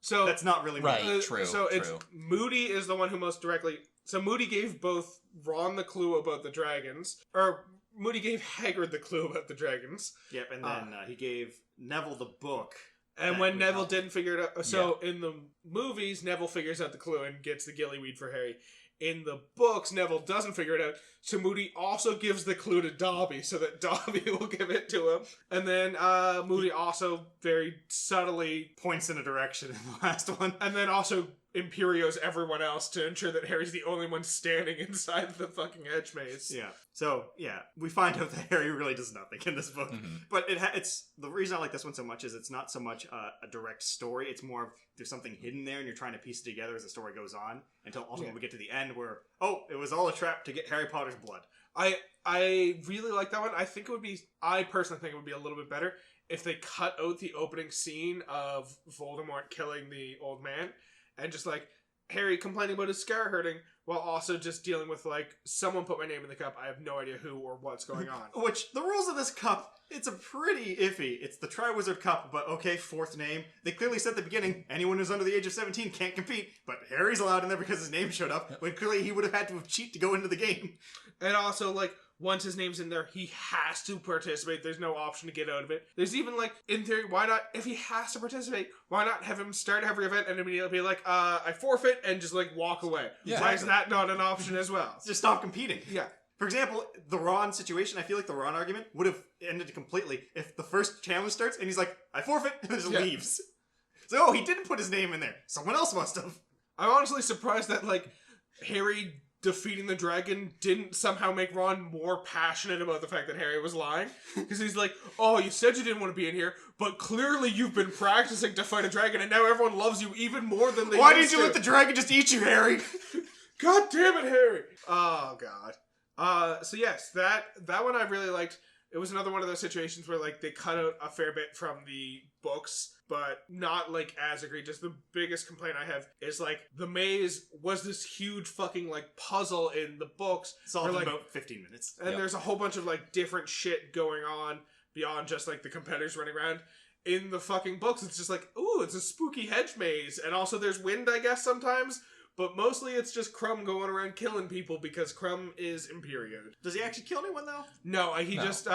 B: So
A: that's not really Moody.
C: Right, true.
B: So it's Moody is the one who most directly. So Moody gave both Ron the clue about the dragons, or Moody gave Hagrid the clue about the dragons.
A: Yep, and then he gave Neville the book.
B: And when Neville didn't figure it out, in the movies, Neville figures out the clue and gets the gillyweed for Harry. In the books, Neville doesn't figure it out, so Moody also gives the clue to Dobby, so that Dobby will give it to him. And then Moody also very subtly
A: points in a direction in the last one.
B: And then also Imperios everyone else to ensure that Harry's the only one standing inside the fucking hedge maze.
A: Yeah. So, we find out that Harry really does nothing in this book.
C: Mm-hmm.
A: But it's the reason I like this one so much is it's not so much a direct story. It's more of there's something hidden there and you're trying to piece it together as the story goes on until ultimately we get to the end where, it was all a trap to get Harry Potter's blood.
B: I really like that one. I personally think it would be a little bit better if they cut out the opening scene of Voldemort killing the old man and just, like, Harry complaining about his scar hurting while also just dealing with, like, someone put my name in the cup. I have no idea who or what's going on.
A: Which, the rules of this cup, it's a pretty iffy. It's the Triwizard Cup, but okay, fourth name. They clearly said at the beginning, anyone who's under the age of 17 can't compete, but Harry's allowed in there because his name showed up, when clearly he would have had to have cheated to go into the game.
B: And also, like, once his name's in there, he has to participate. There's no option to get out of it. There's even, like, in theory, why not, if he has to participate, why not have him start every event and immediately be like, I forfeit, and just, like, walk away?
C: Yeah.
B: Why is that not an option as well?
A: Just stop competing.
B: Yeah.
A: For example, the Ron situation, I feel like the Ron argument would have ended completely if the first challenge starts and he's like, I forfeit, and just leaves. So, oh, he didn't put his name in there. Someone else must have.
B: I'm honestly surprised that, like, Harry defeating the dragon didn't somehow make Ron more passionate about the fact that Harry was lying. Because he's like, oh, you said you didn't want to be in here, but clearly you've been practicing to fight a dragon, and now everyone loves you even more than they
A: Why
B: used
A: didn't you
B: to.
A: let the dragon just eat you, Harry?
B: God damn it, Harry! Oh, God. So yes, that one I really liked. It was another one of those situations where, like, they cut out a fair bit from the books, but not, like, as egregious. The biggest complaint I have is, like, the maze was this huge fucking, like, puzzle in the books.
A: Solved
B: where,
A: in
B: like,
A: about 15 minutes.
B: and there's a whole bunch of, like, different shit going on beyond just, like, the competitors running around. In the fucking books, it's just like, ooh, it's a spooky hedge maze. And also there's wind, I guess, sometimes. But mostly it's just Crumb going around killing people because Crumb is Imperioed.
A: Does he actually kill anyone, though?
B: No, he just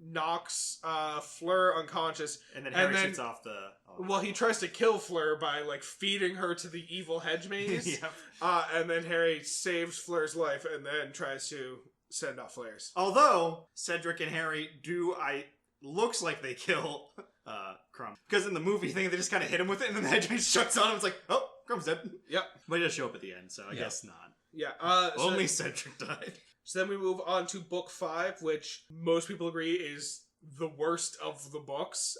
B: knocks Fleur unconscious.
A: And then Harry shoots off the... Oh.
B: Well, he tries to kill Fleur by, like, feeding her to the evil hedge maze.
A: Yeah.
B: And then Harry saves Fleur's life and then tries to send off flares.
A: Although, Cedric and Harry looks like they kill Crumb. Because in the movie thing, they just kind of hit him with it, and then the hedge maze shuts on him. It's like, oh, Crumb's dead.
B: Yep.
A: But he does show up at the end, so I guess not.
B: Yeah.
A: Only Cedric died.
B: So then we move on to book 5, which most people agree is the worst of the books,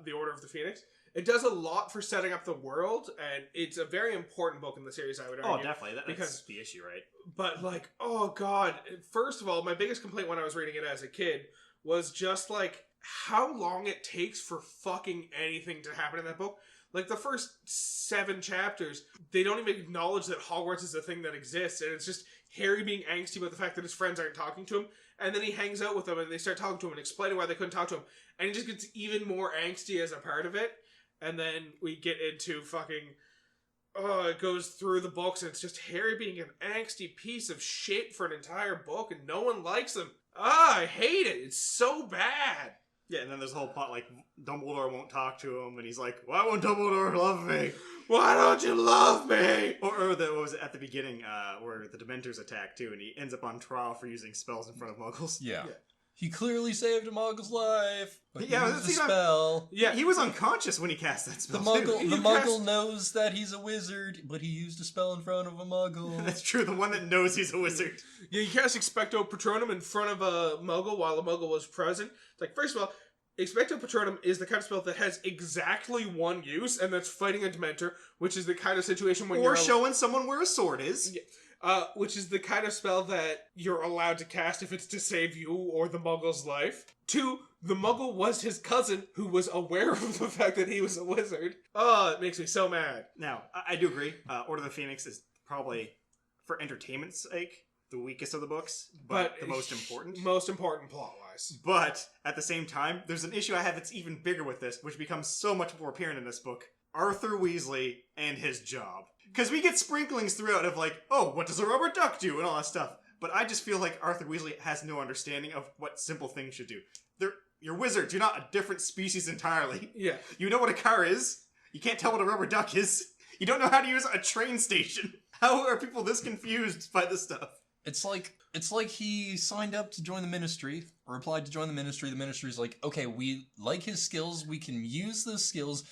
B: The Order of the Phoenix. It does a lot for setting up the world, and it's a very important book in the series, I would argue.
A: Oh, definitely. That's the issue, right?
B: But, like, oh god. First of all, my biggest complaint when I was reading it as a kid was just, like, how long it takes for fucking anything to happen in that book. Like, the first 7 chapters, they don't even acknowledge that Hogwarts is a thing that exists, and it's just Harry being angsty about the fact that his friends aren't talking to him, and then he hangs out with them, and they start talking to him and explaining why they couldn't talk to him, and he just gets even more angsty as a part of it, and then we get into fucking... it goes through the books, and it's just Harry being an angsty piece of shit for an entire book, and no one likes him. I hate it. It's so bad.
A: Yeah, and then there's a whole plot, like, Dumbledore won't talk to him, and he's like, why won't Dumbledore love me?
B: Why don't you love me?
A: Or what was it, at the beginning, where the Dementors attack, too, and he ends up on trial for using spells in front of Muggles.
C: Yeah. He clearly saved a Muggle's life. But he used the
A: see,
C: spell.
A: Yeah, he was unconscious when he cast that spell,
C: The Muggle
A: too.
C: knows that he's a wizard, but he used a spell in front of a Muggle.
A: That's true, the one that knows he's a wizard.
B: Yeah, you cast Expecto Patronum in front of a Muggle while a Muggle was present. It's like, first of all, Expecto Patronum is the kind of spell that has exactly one use, and that's fighting a Dementor, which is the kind of situation when
A: or showing someone where a sword is.
B: Yeah. Which is the kind of spell that you're allowed to cast if it's to save you or the Muggle's life. 2, the Muggle was his cousin who was aware of the fact that he was a wizard. Oh, it makes me so mad.
A: Now, I do agree. Order of the Phoenix is probably, for entertainment's sake, the weakest of the books, but the most important.
B: Most important plot-wise.
A: But, at the same time, there's an issue I have that's even bigger with this, which becomes so much more apparent in this book. Arthur Weasley and his job. Because we get sprinklings throughout of like, oh, what does a rubber duck do? And all that stuff. But I just feel like Arthur Weasley has no understanding of what simple things should do. You're wizards. You're not a different species entirely.
B: Yeah.
A: You know what a car is. You can't tell what a rubber duck is. You don't know how to use a train station. How are people this confused by this stuff?
C: It's like he signed up to join the Ministry, or applied to join the Ministry. The Ministry's like, okay, we like his skills, we can use those skills,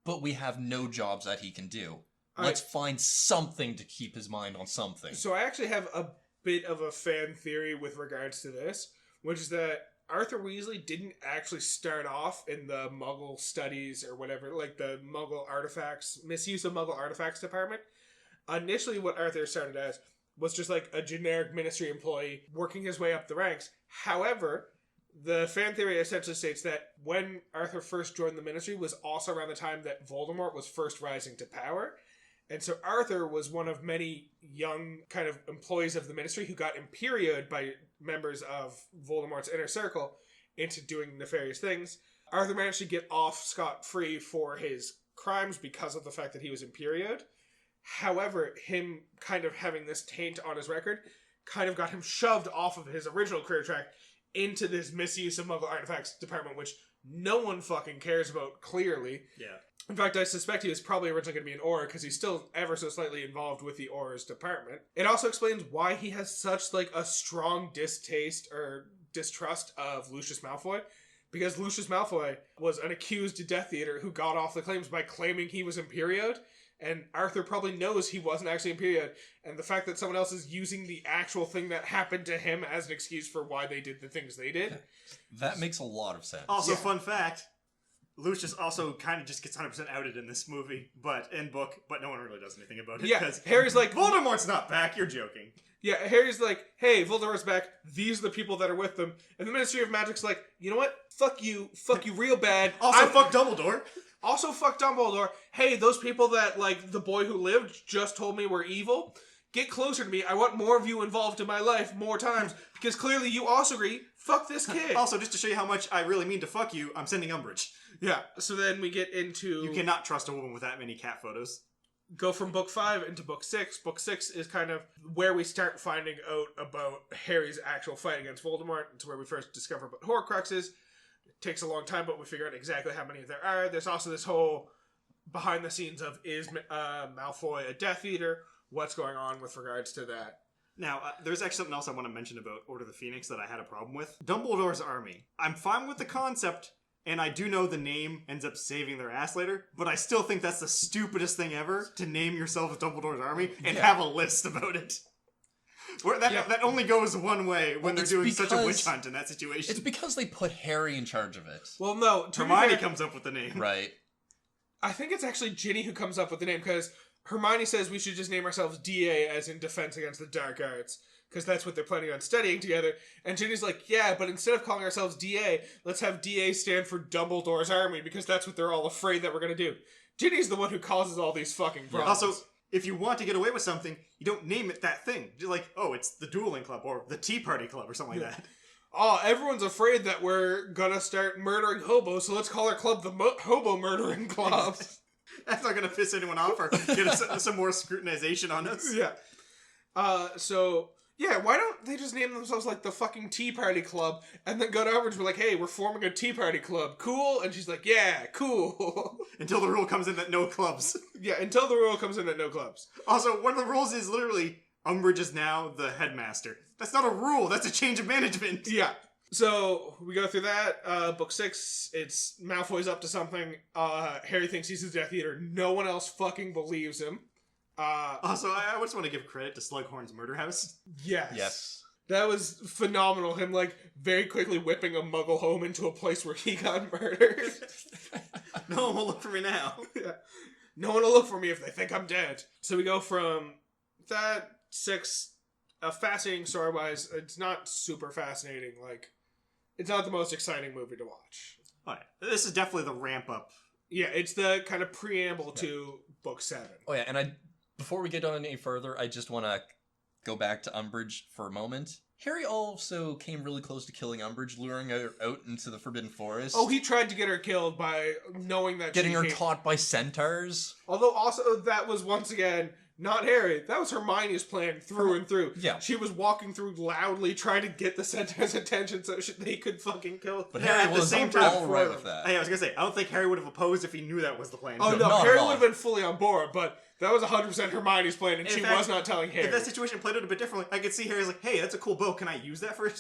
C: but we have no jobs that he can do. Let's find something to keep his mind on something.
B: So I actually have a bit of a fan theory with regards to this, which is that Arthur Weasley didn't actually start off in the Muggle studies or whatever, like the Muggle artifacts, misuse of Muggle artifacts department. Initially what Arthur started as was just like a generic Ministry employee working his way up the ranks. However, the fan theory essentially states that when Arthur first joined the Ministry was also around the time that Voldemort was first rising to power. And so Arthur was one of many young kind of employees of the Ministry who got imperioed by members of Voldemort's inner circle into doing nefarious things. Arthur managed to get off scot-free for his crimes because of the fact that he was imperioed. However, him kind of having this taint on his record kind of got him shoved off of his original career track into this misuse of Muggle artifacts department, which no one fucking cares about, clearly.
A: Yeah.
B: In fact, I suspect he was probably originally going to be an Auror because he's still ever so slightly involved with the Auror's department. It also explains why he has such, like, a strong distaste or distrust of Lucius Malfoy. Because Lucius Malfoy was an accused Death Eater who got off the claims by claiming he was imperioed. And Arthur probably knows he wasn't actually imperioed. And the fact that someone else is using the actual thing that happened to him as an excuse for why they did the things they did.
C: That makes a lot of sense.
A: Also, fun fact, Lucius also kind of just gets 100% outed in this movie, but no one really does anything about it.
B: Yeah,
A: because
B: Harry's like,
A: Voldemort's not back, you're joking.
B: Yeah, Harry's like, hey, Voldemort's back, these are the people that are with them. And the Ministry of Magic's like, you know what? Fuck you real bad.
A: Also, fuck Dumbledore.
B: Also, fuck Dumbledore. Hey, those people that, like, the boy who lived just told me were evil, get closer to me. I want more of you involved in my life more times, because clearly you also agree, fuck this kid.
A: Also, just to show you how much I really mean to fuck you, I'm sending Umbridge.
B: Yeah, so then we get into...
A: You cannot trust a woman with that many cat photos.
B: Go from book 5 into book 6. Book 6 is kind of where we start finding out about Harry's actual fight against Voldemort. It's where we first discover what Horcruxes. It takes a long time, but we figure out exactly how many there are. There's also this whole behind the scenes of, is Malfoy a Death Eater? What's going on with regards to that?
A: Now, there's actually something else I want to mention about Order of the Phoenix that I had a problem with. Dumbledore's army. I'm fine with the concept, and I do know the name ends up saving their ass later, but I still think that's the stupidest thing ever, to name yourself as Dumbledore's army and have a list about it. That only goes one way when they're doing such a witch hunt in that situation.
C: It's because they put Harry in charge of it.
B: Well, no.
A: Hermione comes up with the name.
C: Right.
B: I think it's actually Ginny who comes up with the name, because Hermione says we should just name ourselves DA, as in Defense Against the Dark Arts, because that's what they're planning on studying together. And Ginny's like, yeah, but instead of calling ourselves DA, let's have DA stand for Dumbledore's Army, because that's what they're all afraid that we're going to do. Ginny's the one who causes all these fucking problems.
A: Also, if you want to get away with something, you don't name it that thing. You're like, oh, it's the Dueling Club, or the Tea Party Club, or something like that.
B: Oh, everyone's afraid that we're gonna start murdering hobos, so let's call our club the Hobo Murdering Club.
A: That's not gonna piss anyone off or get us some more scrutinization on us.
B: Yeah. Yeah, why don't they just name themselves like the fucking Tea Party Club and then go to Umbridge and be like, hey, we're forming a Tea Party Club. Cool? And she's like, yeah, cool.
A: Until the rule comes in that no clubs.
B: Yeah, until the rule comes in that no clubs.
A: Also, one of the rules is literally Umbridge is now the headmaster. That's not a rule. That's a change of management.
B: Yeah. So, we go through that. Book 6, it's Malfoy's up to something. Harry thinks he's a Death Eater. No one else fucking believes him.
A: Also, I just want to give credit to Slughorn's murder house.
B: Yes. That was phenomenal. Him, like, very quickly whipping a muggle home into a place where he got murdered.
A: No one will look for me now.
B: Yeah. No one will look for me if they think I'm dead. So we go from that 6, fascinating story-wise. It's not super fascinating. Like, it's not the most exciting movie to watch.
A: All right. This is definitely the ramp-up.
B: Yeah, it's the kind of preamble to Book 7.
C: Oh yeah, and before we get on any further, I just want to go back to Umbridge for a moment. Harry also came really close to killing Umbridge, luring her out into the Forbidden Forest.
B: Oh, he tried to get her killed by knowing that
C: getting her taught by centaurs.
B: Although also that was once again not Harry. That was Hermione's plan through and through.
C: Yeah.
B: She was walking through loudly trying to get the centaur's attention so they could fucking kill her.
C: But Harry was all right with that.
A: Hey, I was going to say, I don't think Harry would have opposed if he knew that was the plan.
B: Oh, no, Harry would have been fully on board, but that was 100% Hermione's plan, and she was not telling Harry.
A: If that situation played out a bit differently, I could see Harry's like, hey, that's a cool bow. Can I use that for...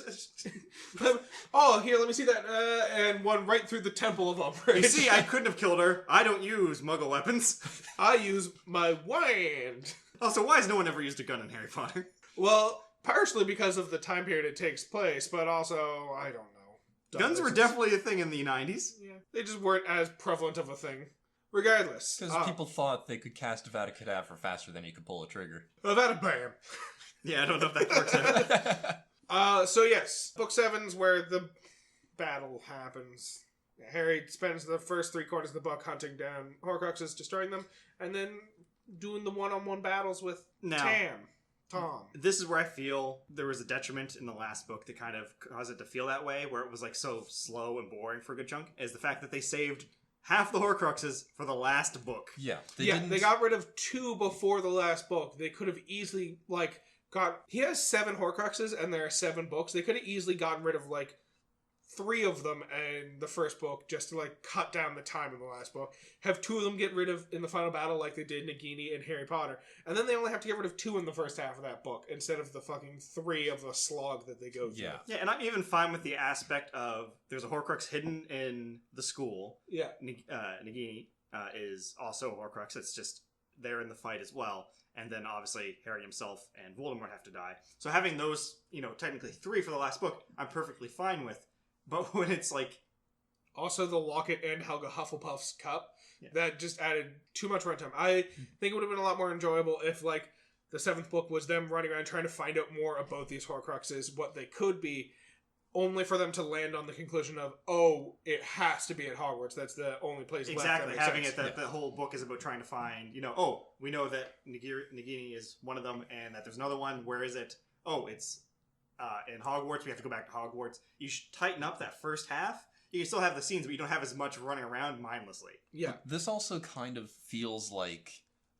B: Oh, here, let me see that. And one right through the Temple of Umbridge.
A: You see, I couldn't have killed her. I don't use muggle weapons.
B: I use my wand.
A: Also, why has no one ever used a gun in Harry Potter?
B: Well, partially because of the time period it takes place, but also, I don't know.
A: Guns were definitely a thing in the 90s.
B: Yeah, they just weren't as prevalent of a thing. Regardless.
C: Because people thought they could cast Avada Kedavra faster than you could pull a trigger.
B: Avada Bam.
A: Yeah, I don't know if that works out.
B: So yes, Book 7's where the battle happens. Harry spends the first 3 quarters of the book hunting down Horcruxes, destroying them, and then doing the one-on-one battles with Tom.
A: This is where I feel there was a detriment in the last book that kind of caused it to feel that way, where it was like so slow and boring for a good chunk, is the fact that they saved half the Horcruxes for the last book.
C: Yeah.
B: They got rid of 2 before the last book. They could have easily, he has 7 Horcruxes, and there are 7 books. They could have easily gotten rid of, 3 of them in the first book, just to, cut down the time in the last book. Have 2 of them get rid of in the final battle, like they did Nagini and Harry Potter. And then they only have to get rid of 2 in the first half of that book, instead of the fucking 3 of the slog that they go through.
A: Yeah, and I'm even fine with the aspect of there's a Horcrux hidden in the school.
B: Yeah.
A: Nagini is also a Horcrux. It's just there in the fight as well. And then obviously Harry himself and Voldemort have to die. So having those, technically 3 for the last book, I'm perfectly fine with. But when it's
B: also the Locket and Helga Hufflepuff's cup, that just added too much runtime. I think it would have been a lot more enjoyable if, the 7th book was them running around trying to find out more about these Horcruxes, what they could be, only for them to land on the conclusion of, oh, it has to be at Hogwarts. That's the only place left.
A: Exactly, having it that the whole book is about trying to find, we know that Nagini is one of them, and that there's another one. Where is it? Oh, it's in Hogwarts. We have to go back to Hogwarts. You should tighten up that first half. You can still have the scenes, but you don't have as much running around mindlessly.
B: Yeah.
C: But this also kind of feels like,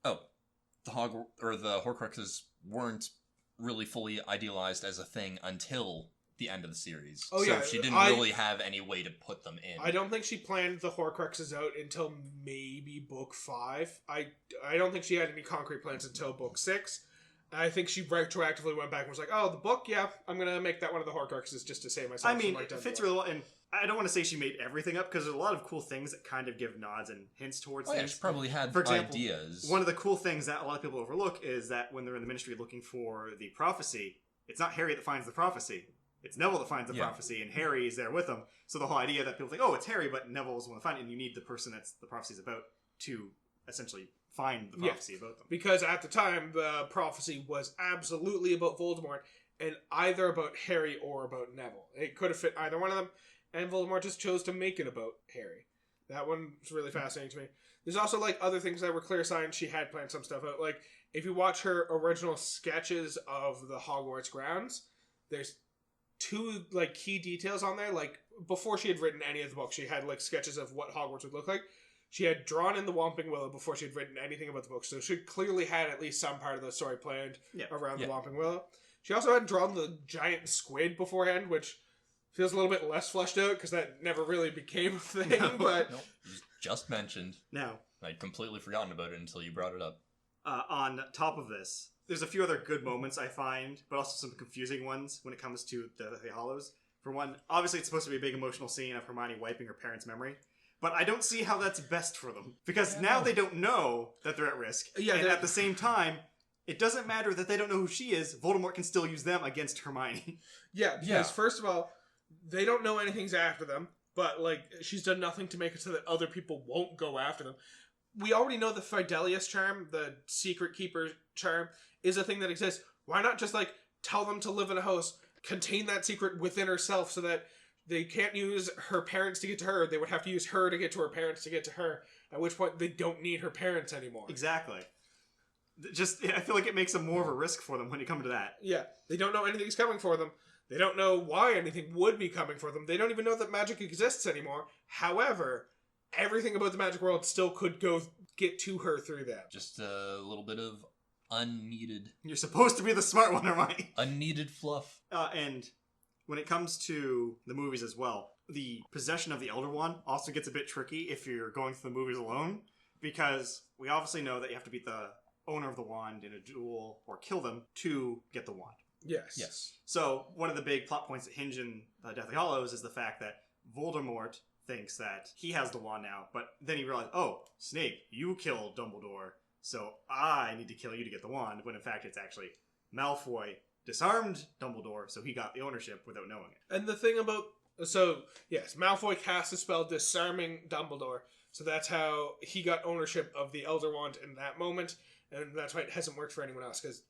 C: the Horcruxes weren't really fully idealized as a thing until the end of the series.
B: Oh, yeah.
C: She didn't really have any way to put them in.
B: I don't think she planned the Horcruxes out until maybe book 5. I don't think she had any concrete plans until book 6. I think she retroactively went back and was like, oh, the book, yeah, I'm going to make that one of the Horcruxes just to save myself.
A: It fits really well, and I don't want to say she made everything up, because there's a lot of cool things that kind of give nods and hints towards things.
C: Yeah, she probably had
A: For example,
C: ideas.
A: One of the cool things that a lot of people overlook is that when they're in the Ministry looking for the prophecy, it's not Harry that finds the prophecy. It's Neville that finds the prophecy, and Harry is there with him. So the whole idea that people think, oh, it's Harry, but Neville's the one to find it, and you need the person that's the prophecy's about to essentially find the prophecy about them.
B: Because at the time, the prophecy was absolutely about Voldemort, and either about Harry or about Neville. It could have fit either one of them, and Voldemort just chose to make it about Harry. That one was really fascinating to me. There's also, other things that were clear signs she had planned some stuff out. If you watch her original sketches of the Hogwarts grounds, there's 2, key details on there. Before she had written any of the books, she had, sketches of what Hogwarts would look like. She had drawn in the Whomping Willow before she had written anything about the book, so she clearly had at least some part of the story planned around the Whomping Willow. She also had drawn the giant squid beforehand, which feels a little bit less fleshed out, because that never really became a thing, but...
C: No, just mentioned.
A: Now,
C: I'd completely forgotten about it until you brought it up.
A: On top of this, there's a few other good moments I find, but also some confusing ones when it comes to the Hollows. For one, obviously it's supposed to be a big emotional scene of Hermione wiping her parents' memory. But I don't see how that's best for them. Because now they don't know that they're at risk.
B: Yeah,
A: and at the same time, it doesn't matter that they don't know who she is. Voldemort can still use them against Hermione.
B: Yeah, because first of all, they don't know anything's after them. But, she's done nothing to make it so that other people won't go after them. We already know the Fidelius charm, the Secret Keeper charm, is a thing that exists. Why not just, tell them to live in a house, contain that secret within herself so that they can't use her parents to get to her. They would have to use her to get to her parents to get to her. At which point, they don't need her parents anymore.
A: Exactly. I feel like it makes them more of a risk for them when you come to that.
B: Yeah. They don't know anything's coming for them. They don't know why anything would be coming for them. They don't even know that magic exists anymore. However, everything about the magic world still could go get to her through that.
C: Just a little bit of unneeded...
A: You're supposed to be the smart one, Hermione.
C: Unneeded fluff.
A: And... when it comes to the movies as well, the possession of the Elder Wand also gets a bit tricky if you're going through the movies alone, because we obviously know that you have to beat the owner of the wand in a duel or kill them to get the wand.
B: Yes.
A: So one of the big plot points that hinge in Deathly Hallows is the fact that Voldemort thinks that he has the wand now, but then he realizes, oh, Snape, you killed Dumbledore, so I need to kill you to get the wand, when in fact it's actually Malfoy disarmed Dumbledore, so he got the ownership without knowing it.
B: And the thing about... So, yes, Malfoy cast a spell disarming Dumbledore, so that's how he got ownership of the Elder Wand in that moment, and that's why it hasn't worked for anyone else, because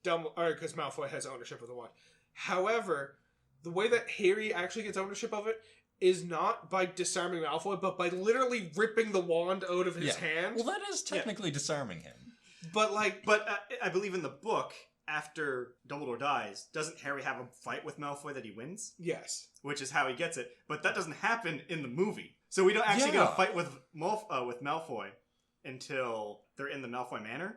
B: Malfoy has ownership of the wand. However, the way that Harry actually gets ownership of it is not by disarming Malfoy, but by literally ripping the wand out of his hand.
C: Well, that is technically disarming him.
B: But like,
A: I believe in the book, after Dumbledore dies, doesn't Harry have a fight with Malfoy that he wins?
B: yes.
A: Which is how he gets it. But that doesn't happen in the movie. So we don't actually get a fight with Malfoy until they're in the Malfoy Manor.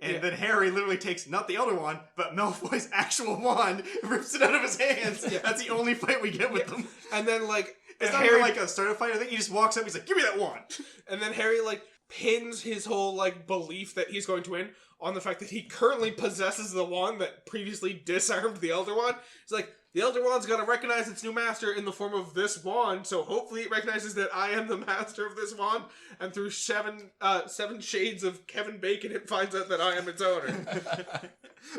A: And then Harry literally takes not the Elder Wand, but Malfoy's actual wand, rips it out of his hands. Yeah. That's the only fight we get with them.
B: And then, like...
A: It's not even like a starter fight. I think he just walks up, he's like, give me that wand!
B: And then Harry, like, pins his whole, like, belief that he's going to win on the fact that he currently possesses the wand that previously disarmed the Elder Wand. He's like, the Elder Wand's got to recognize its new master in the form of this wand, so hopefully it recognizes that I am the master of this wand, and through seven shades of Kevin Bacon, it finds out that I am its owner.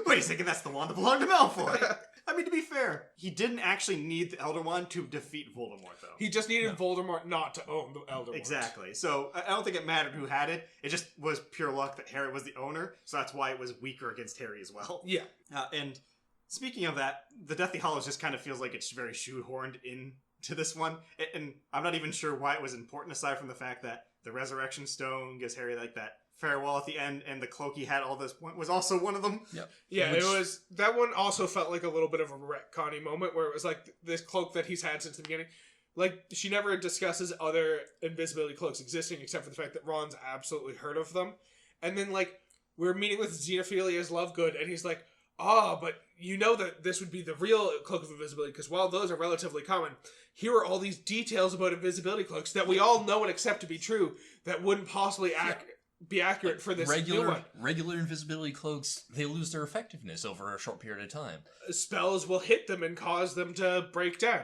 A: Wait a second, that's the wand that belonged to Malfoy! I mean, to be fair, he didn't actually need the Elder Wand to defeat Voldemort, though.
B: He just needed Voldemort not to own the Elder Wand.
A: Exactly. So, I don't think it mattered who had it. It just was pure luck that Harry was the owner, so that's why it was weaker against Harry as well.
B: Yeah.
A: And speaking of that, the Deathly Hallows just kind of feels like it's very shoehorned into this one. And I'm not even sure why it was important, aside from the fact that the Resurrection Stone gives Harry, like, that farewell at the end, and the cloak he had all this point was also one of them.
C: Yep.
B: Yeah, it was... That one also felt like a little bit of a retconny moment, where it was like, this cloak that he's had since the beginning. Like, she never discusses other invisibility cloaks existing, except for the fact that Ron's absolutely heard of them. And then, like, we're meeting with Xenophilia's Lovegood, and he's like, but you know that this would be the real Cloak of Invisibility, because while those are relatively common, here are all these details about invisibility cloaks that we all know and accept to be true that wouldn't possibly be accurate for this new one.
C: Regular invisibility cloaks, they lose their effectiveness over a short period of time.
B: Spells will hit them and cause them to break down.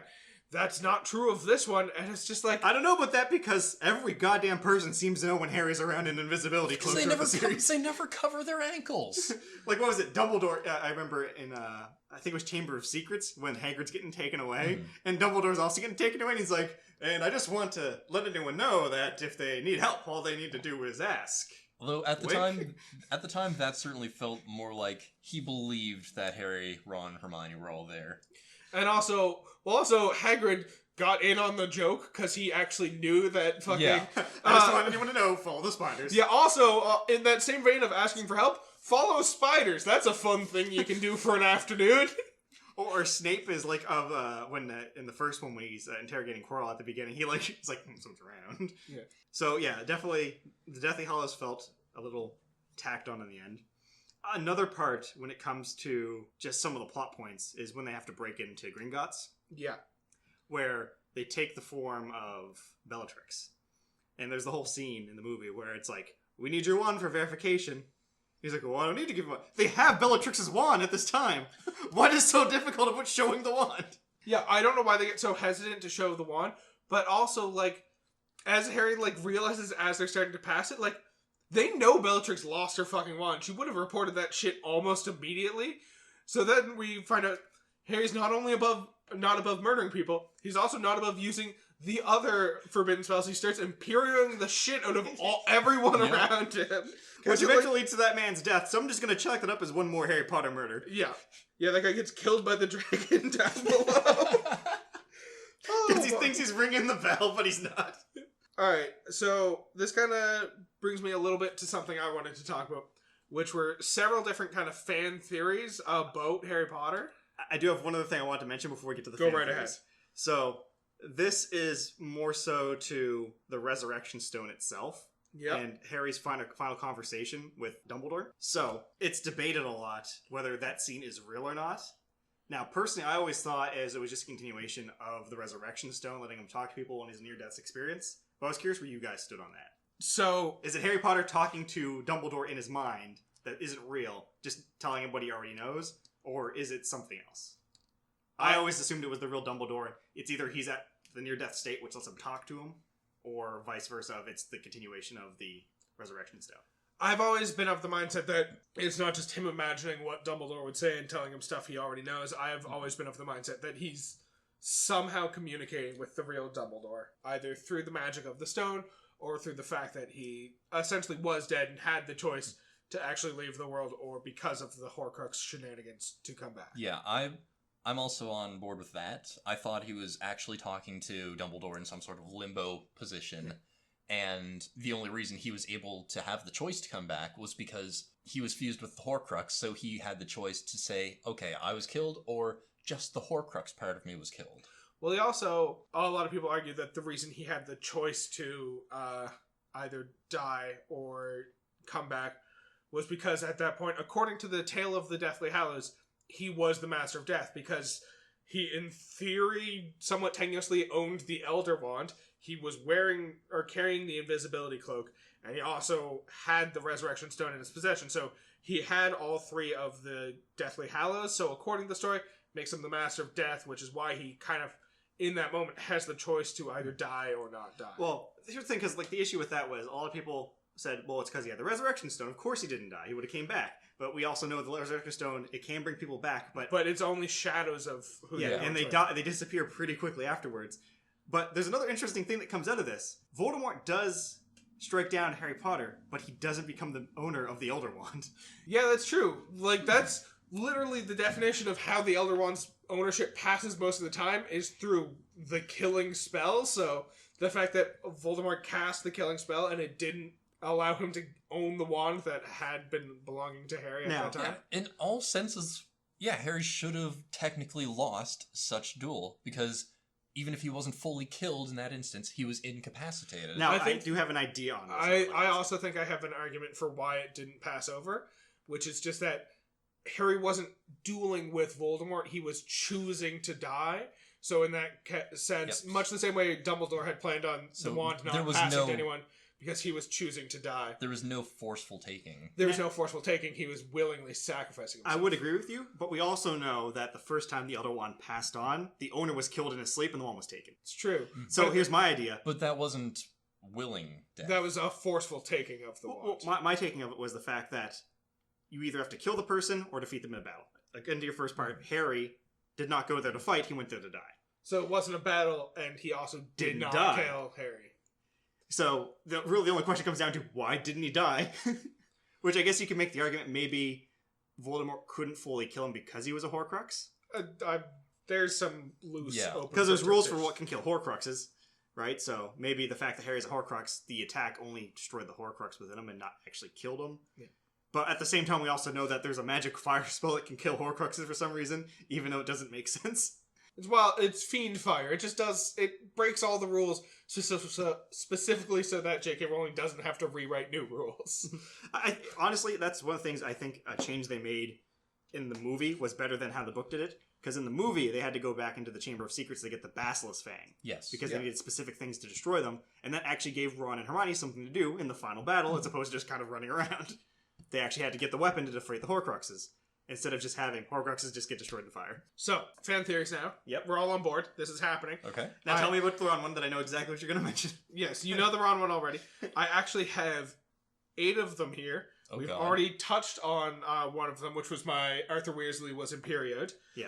B: That's not true of this one, and it's just like...
A: I don't know about that, because every goddamn person seems to know when Harry's around in invisibility cloaks.
C: They never cover their ankles.
A: Like, what was it? Dumbledore, I remember in, I think it was Chamber of Secrets, when Hagrid's getting taken away, and Dumbledore's also getting taken away, and he's like, and I just want to let anyone know that if they need help, all they need to do is ask.
C: Although at the time, that certainly felt more like he believed that Harry, Ron, and Hermione were all there.
B: And also Hagrid got in on the joke because he actually knew that fucking...
A: Yeah. I just want anyone to know, follow the spiders.
B: Yeah, also, in that same vein of asking for help, follow spiders. That's a fun thing you can do for an afternoon.
A: Or Snape is like when in the first one when he's interrogating Quirrell at the beginning, he's like someone's around.
B: Yeah.
A: So yeah, definitely the Deathly Hallows felt a little tacked on in the end. Another part when it comes to just some of the plot points is when they have to break into Gringotts.
B: Yeah.
A: Where they take the form of Bellatrix, and there's the whole scene in the movie where it's like, we need your wand for verification. He's like, well, I don't need to give him one. They have Bellatrix's wand at this time. What is so difficult about showing the wand?
B: Yeah, I don't know why they get so hesitant to show the wand, but also, like, as Harry, like, realizes as they're starting to pass it, like, they know Bellatrix lost her fucking wand. She would have reported that shit almost immediately. So then we find out Harry's not above murdering people, he's also not above using the other forbidden spells. He starts imperioing the shit out of everyone around him.
A: Which eventually leads to that man's death, so I'm just going to chalk that up as one more Harry Potter murder.
B: Yeah. Yeah, that guy gets killed by the dragon down below.
A: Because he thinks he's ringing the bell, but he's not.
B: Alright, so this kind of brings me a little bit to something I wanted to talk about, which were several different kind of fan theories about Harry Potter.
A: I do have one other thing I want to mention before we get to the fan theories. Go right ahead. So, this is more so to the Resurrection Stone itself. Yep. And Harry's final conversation with Dumbledore. So, it's debated a lot whether that scene is real or not. Now, personally, I always thought it was just a continuation of the Resurrection Stone, letting him talk to people on his near-death experience. But I was curious where you guys stood on that.
B: So,
A: is it Harry Potter talking to Dumbledore in his mind that isn't real, just telling him what he already knows? Or is it something else? I always assumed it was the real Dumbledore. It's either he's at the near-death state, which lets him talk to him, or vice versa, it's the continuation of the Resurrection Stone.
B: I've always been of the mindset that it's not just him imagining what Dumbledore would say and telling him stuff he already knows. I have always been of the mindset that he's somehow communicating with the real Dumbledore, either through the magic of the stone or through the fact that he essentially was dead and had the choice to actually leave the world, or because of the Horcrux shenanigans to come back.
C: Yeah, I'm also on board with that. I thought he was actually talking to Dumbledore in some sort of limbo position, and the only reason he was able to have the choice to come back was because he was fused with the Horcrux, so he had the choice to say, okay, I was killed, or just the Horcrux part of me was killed.
B: Well, a lot of people argue that the reason he had the choice to either die or come back was because at that point, according to the Tale of the Deathly Hallows, he was the Master of Death, because he, in theory, somewhat tenuously owned the Elder Wand. He was wearing or carrying the invisibility cloak, and he also had the Resurrection Stone in his possession. So he had all three of the Deathly Hallows. So according to the story, makes him the Master of Death, which is why he kind of, in that moment, has the choice to either die or not die.
A: Well, here's the thing, because like the issue with that was a lot of people said, well, it's because he had the Resurrection Stone. Of course he didn't die. He would have came back. But we also know the Resurrection Stone, it can bring people back. But
B: it's only shadows of who they are.
A: And they disappear pretty quickly afterwards. But there's another interesting thing that comes out of this. Voldemort does strike down Harry Potter, but he doesn't become the owner of the Elder Wand.
B: Yeah, that's true. Like, that's literally the definition of how the Elder Wand's ownership passes most of the time is through the killing spell. So the fact that Voldemort cast the killing spell and it didn't allow him to own the wand that had been belonging to Harry at that time.
C: Yeah, in all senses, Harry should have technically lost such duel, because even if he wasn't fully killed in that instance, he was incapacitated.
A: Now, I do have an idea on
B: this. I also think I have an argument for why it didn't pass over, which is just that Harry wasn't dueling with Voldemort, he was choosing to die. So in that sense, much the same way Dumbledore had planned on the wand not passing to anyone, because he was choosing to die.
C: There was no forceful taking.
B: There was no forceful taking. He was willingly sacrificing himself.
A: I would agree with you, but we also know that the first time the Elder Wand passed on, the owner was killed in his sleep and the wand was taken.
B: It's true.
A: So here's my idea.
C: But that wasn't willing death.
B: That was a forceful taking of the wand.
A: Well, my taking of it was the fact that you either have to kill the person or defeat them in a battle. Again, to your first part, Harry did not go there to fight, he went there to die.
B: So it wasn't a battle, and he also did not kill Harry.
A: So, the only question comes down to, why didn't he die? Which I guess you can make the argument maybe Voldemort couldn't fully kill him because he was a Horcrux?
B: There's some loose open...
A: Because there's rules for what can kill Horcruxes, right? So, maybe the fact that Harry's a Horcrux, the attack only destroyed the Horcrux within him and not actually killed him. Yeah. But at the same time, we also know that there's a magic fire spell that can kill Horcruxes for some reason, even though it doesn't make sense.
B: It's Fiend Fire. It just does... It breaks all the rules specifically so that J.K. Rowling doesn't have to rewrite new rules.
A: Honestly, that's one of the things I think a change they made in the movie was better than how the book did it. Because in the movie, they had to go back into the Chamber of Secrets to get the Basilisk Fang.
C: Yes.
A: Because they needed specific things to destroy them. And that actually gave Ron and Hermione something to do in the final battle, as opposed to just kind of running around. They actually had to get the weapon to defeat the Horcruxes, instead of just having Horcruxes just get destroyed in fire.
B: So, fan theories now.
A: Yep.
B: We're all on board. This is happening.
C: Okay.
A: Now tell me about the Ron one that I know exactly what you're going to mention.
B: Yes, you know the Ron one already. I actually have 8 of them here.
C: Oh,
B: We've
C: God.
B: already touched on one of them, which was my Arthur Weasley was in period.
A: Yeah.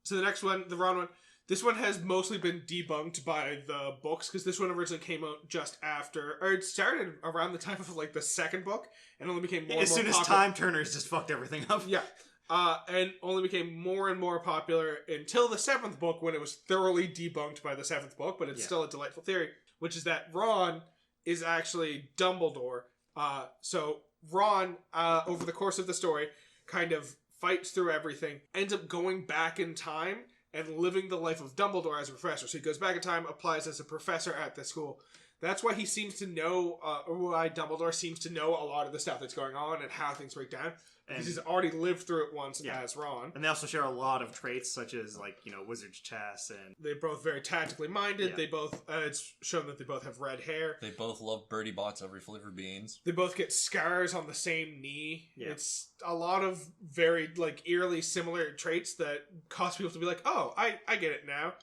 B: So the next one, the Ron one, this one has mostly been debunked by the books, because this one originally came out just after, or it started around the time of like the second book, and only became more and more popular.
A: As soon as Time Turners just fucked everything up.
B: Yeah. And only became more and more popular until the 7th book, when it was thoroughly debunked by the 7th book, but it's still a delightful theory, which is that Ron is actually Dumbledore. So Ron, over the course of the story, kind of fights through everything, ends up going back in time and living the life of Dumbledore as a professor. So he goes back in time, applies as a professor at the school. That's why he seems to know, or why Dumbledore seems to know a lot of the stuff that's going on and how things break down. Because he's already lived through it once as Ron.
A: And they also share a lot of traits, such as, like, wizard's chess and...
B: They're both very tactically minded. Yeah. They both... it's shown that they both have red hair.
C: They both love Birdie Bots every flavor beans.
B: They both get scars on the same knee. Yeah. It's a lot of very, eerily similar traits that cause people to be like, oh, I get it now.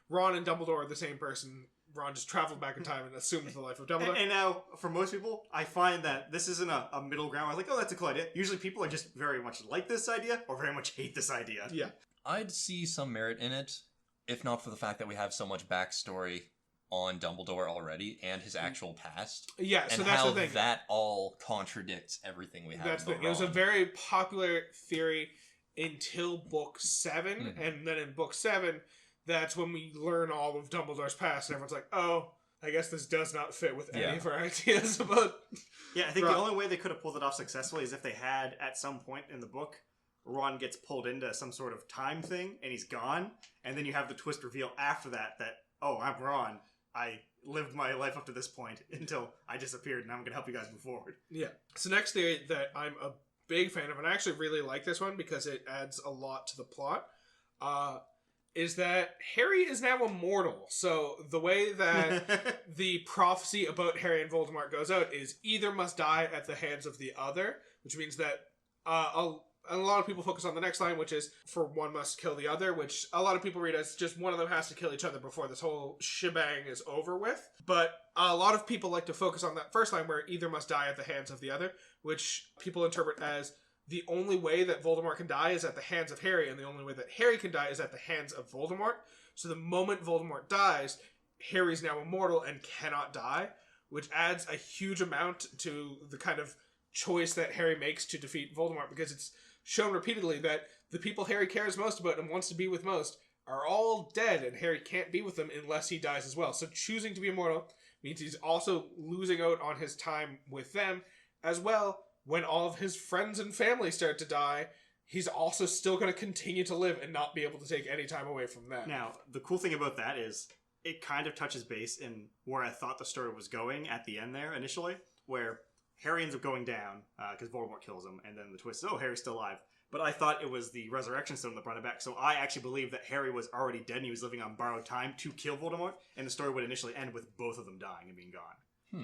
B: Ron and Dumbledore are the same person. Ron just traveled back in time and assumed the life of Dumbledore.
A: And now, for most people, I find that this isn't a middle ground. I'm like, oh, that's a cool idea. Usually people are just very much like this idea or very much hate this idea.
B: Yeah.
C: I'd see some merit in it, if not for the fact that we have so much backstory on Dumbledore already and his actual past.
B: Yeah, so
C: and
B: that's
C: how
B: the thing.
C: That all contradicts everything we have.
B: That's the thing. It was a very popular theory until book 7, and then in book 7... that's when we learn all of Dumbledore's past, and everyone's like, oh, I guess this does not fit with any of our ideas about...
A: Yeah, I think the only way they could have pulled it off successfully is if they had, at some point in the book, Ron gets pulled into some sort of time thing, and he's gone, and then you have the twist reveal after that, oh, I'm Ron. I lived my life up to this point until I disappeared, and I'm going to help you guys move forward.
B: Yeah. So next theory that I'm a big fan of, and I actually really like this one because it adds a lot to the plot, is that Harry is now immortal. So the way that the prophecy about Harry and Voldemort goes out is either must die at the hands of the other, which means that a lot of people focus on the next line, which is for one must kill the other, which a lot of people read as just one of them has to kill each other before this whole shebang is over with. But a lot of people like to focus on that first line where either must die at the hands of the other, which people interpret as the only way that Voldemort can die is at the hands of Harry, and the only way that Harry can die is at the hands of Voldemort. So the moment Voldemort dies, Harry's now immortal and cannot die, which adds a huge amount to the kind of choice that Harry makes to defeat Voldemort, because it's shown repeatedly that the people Harry cares most about and wants to be with most are all dead, and Harry can't be with them unless he dies as well. So choosing to be immortal means he's also losing out on his time with them as well. When all of his friends and family start to die, he's also still going to continue to live and not be able to take any time away from them.
A: Now, the cool thing about that is it kind of touches base in where I thought the story was going at the end there initially, where Harry ends up going down because Voldemort kills him, and then the twist is, oh, Harry's still alive. But I thought it was the Resurrection Stone that brought it back, so I actually believe that Harry was already dead and he was living on borrowed time to kill Voldemort, and the story would initially end with both of them dying and being gone.